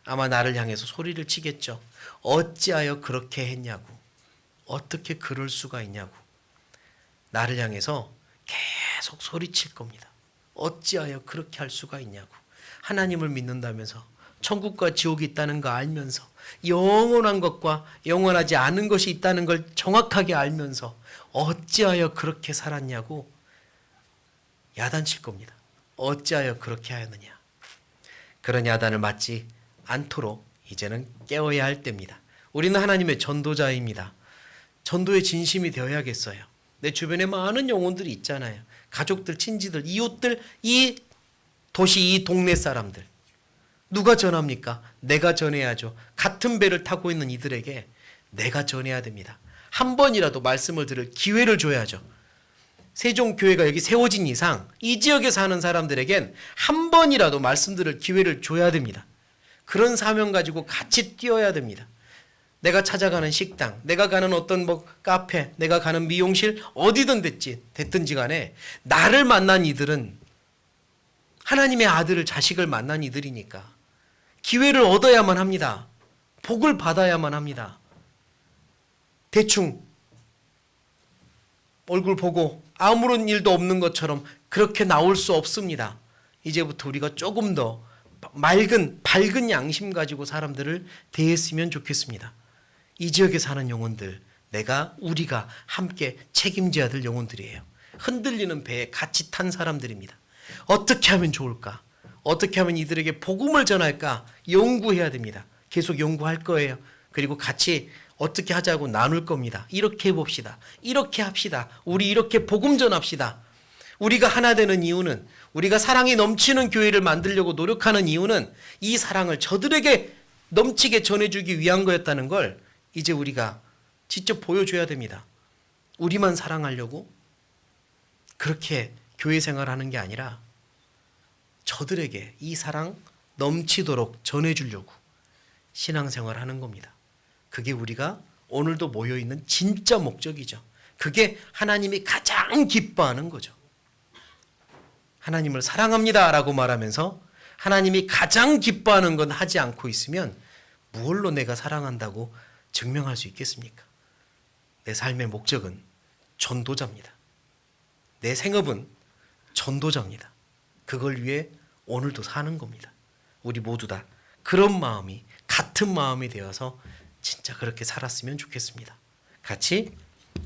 아마 나를 향해서 소리를 치겠죠. 어찌하여 그렇게 했냐고. 어떻게 그럴 수가 있냐고. 나를 향해서 계속 소리칠 겁니다. 어찌하여 그렇게 할 수가 있냐고. 하나님을 믿는다면서, 천국과 지옥이 있다는 거 알면서, 영원한 것과 영원하지 않은 것이 있다는 걸 정확하게 알면서 어찌하여 그렇게 살았냐고 야단칠 겁니다. 어찌하여 그렇게 하였느냐. 그런 야단을 맞지 않도록 이제는 깨어야 할 때입니다. 우리는 하나님의 전도자입니다. 전도의 진심이 되어야겠어요. 내 주변에 많은 영혼들이 있잖아요. 가족들, 친지들, 이웃들, 이 도시, 이 동네 사람들. 누가 전합니까? 내가 전해야죠. 같은 배를 타고 있는 이들에게 내가 전해야 됩니다. 한 번이라도 말씀을 들을 기회를 줘야죠. 세종교회가 여기 세워진 이상 이 지역에 사는 사람들에겐 한 번이라도 말씀 들을 기회를 줘야 됩니다. 그런 사명 가지고 같이 뛰어야 됩니다. 내가 찾아가는 식당, 내가 가는 어떤 카페, 내가 가는 미용실, 어디든 됐든지 간에 나를 만난 이들은 하나님의 아들을, 자식을 만난 이들이니까 기회를 얻어야만 합니다. 복을 받아야만 합니다. 대충 얼굴 보고 아무런 일도 없는 것처럼 그렇게 나올 수 없습니다. 이제부터 우리가 조금 더 밝은 양심 가지고 사람들을 대했으면 좋겠습니다. 이 지역에 사는 영혼들, 우리가 함께 책임져야 될 영혼들이에요. 흔들리는 배에 같이 탄 사람들입니다. 어떻게 하면 좋을까? 어떻게 하면 이들에게 복음을 전할까? 연구해야 됩니다. 계속 연구할 거예요. 그리고 같이 어떻게 하자고 나눌 겁니다. 이렇게 해봅시다. 이렇게 합시다. 우리 이렇게 복음 전합시다. 우리가 하나 되는 이유는, 우리가 사랑이 넘치는 교회를 만들려고 노력하는 이유는 이 사랑을 저들에게 넘치게 전해주기 위한 거였다는 걸 이제 우리가 직접 보여줘야 됩니다. 우리만 사랑하려고 그렇게 교회 생활하는 게 아니라 저들에게 이 사랑 넘치도록 전해주려고 신앙생활 하는 겁니다. 그게 우리가 오늘도 모여있는 진짜 목적이죠. 그게 하나님이 가장 기뻐하는 거죠. 하나님을 사랑합니다 라고 말하면서 하나님이 가장 기뻐하는 건 하지 않고 있으면 무엇로 내가 사랑한다고 증명할 수 있겠습니까? 내 삶의 목적은 전도자입니다. 내 생업은 전도자입니다. 그걸 위해 오늘도 사는 겁니다. 우리 모두 다 그런 마음이, 같은 마음이 되어서 진짜 그렇게 살았으면 좋겠습니다. 같이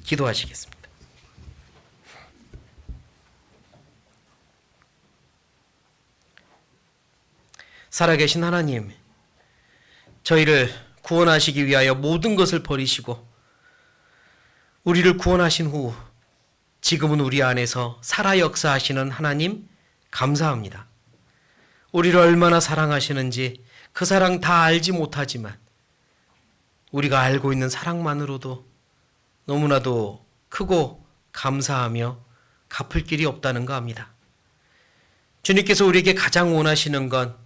기도하시겠습니다. 살아계신 하나님, 저희를 구원하시기 위하여 모든 것을 버리시고 우리를 구원하신 후 지금은 우리 안에서 살아 역사하시는 하나님 감사합니다. 우리를 얼마나 사랑하시는지 그 사랑 다 알지 못하지만 우리가 알고 있는 사랑만으로도 너무나도 크고 감사하며 갚을 길이 없다는 거 압니다. 주님께서 우리에게 가장 원하시는 건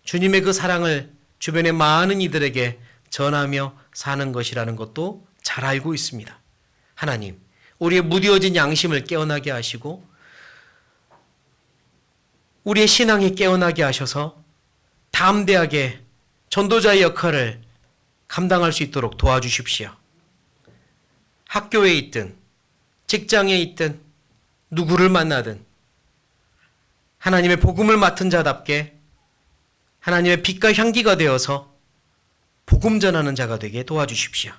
주님의 그 사랑을 주변의 많은 이들에게 전하며 사는 것이라는 것도 잘 알고 있습니다. 하나님, 우리의 무뎌진 양심을 깨어나게 하시고 우리의 신앙이 깨어나게 하셔서 담대하게 전도자의 역할을 감당할 수 있도록 도와주십시오. 학교에 있든 직장에 있든 누구를 만나든 하나님의 복음을 맡은 자답게 하나님의 빛과 향기가 되어서 복음 전하는 자가 되게 도와주십시오.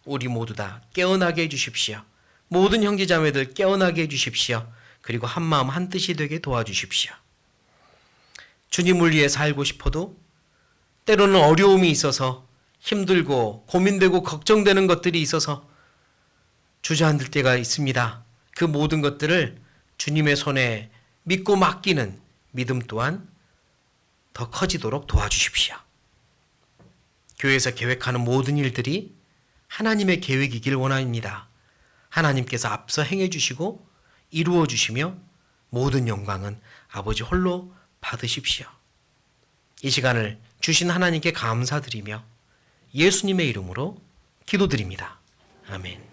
우리 모두 다 깨어나게 해주십시오. 모든 형제자매들 깨어나게 해주십시오. 그리고 한마음 한뜻이 되게 도와주십시오. 주님을 위해 살고 싶어도 때로는 어려움이 있어서 힘들고 고민되고 걱정되는 것들이 있어서 주저앉을 때가 있습니다. 그 모든 것들을 주님의 손에 믿고 맡기는 믿음 또한 더 커지도록 도와주십시오. 교회에서 계획하는 모든 일들이 하나님의 계획이길 원합니다. 하나님께서 앞서 행해 주시고 이루어 주시며 모든 영광은 아버지 홀로 받으십시오. 이 시간을 주신 하나님께 감사드리며 예수님의 이름으로 기도드립니다. 아멘.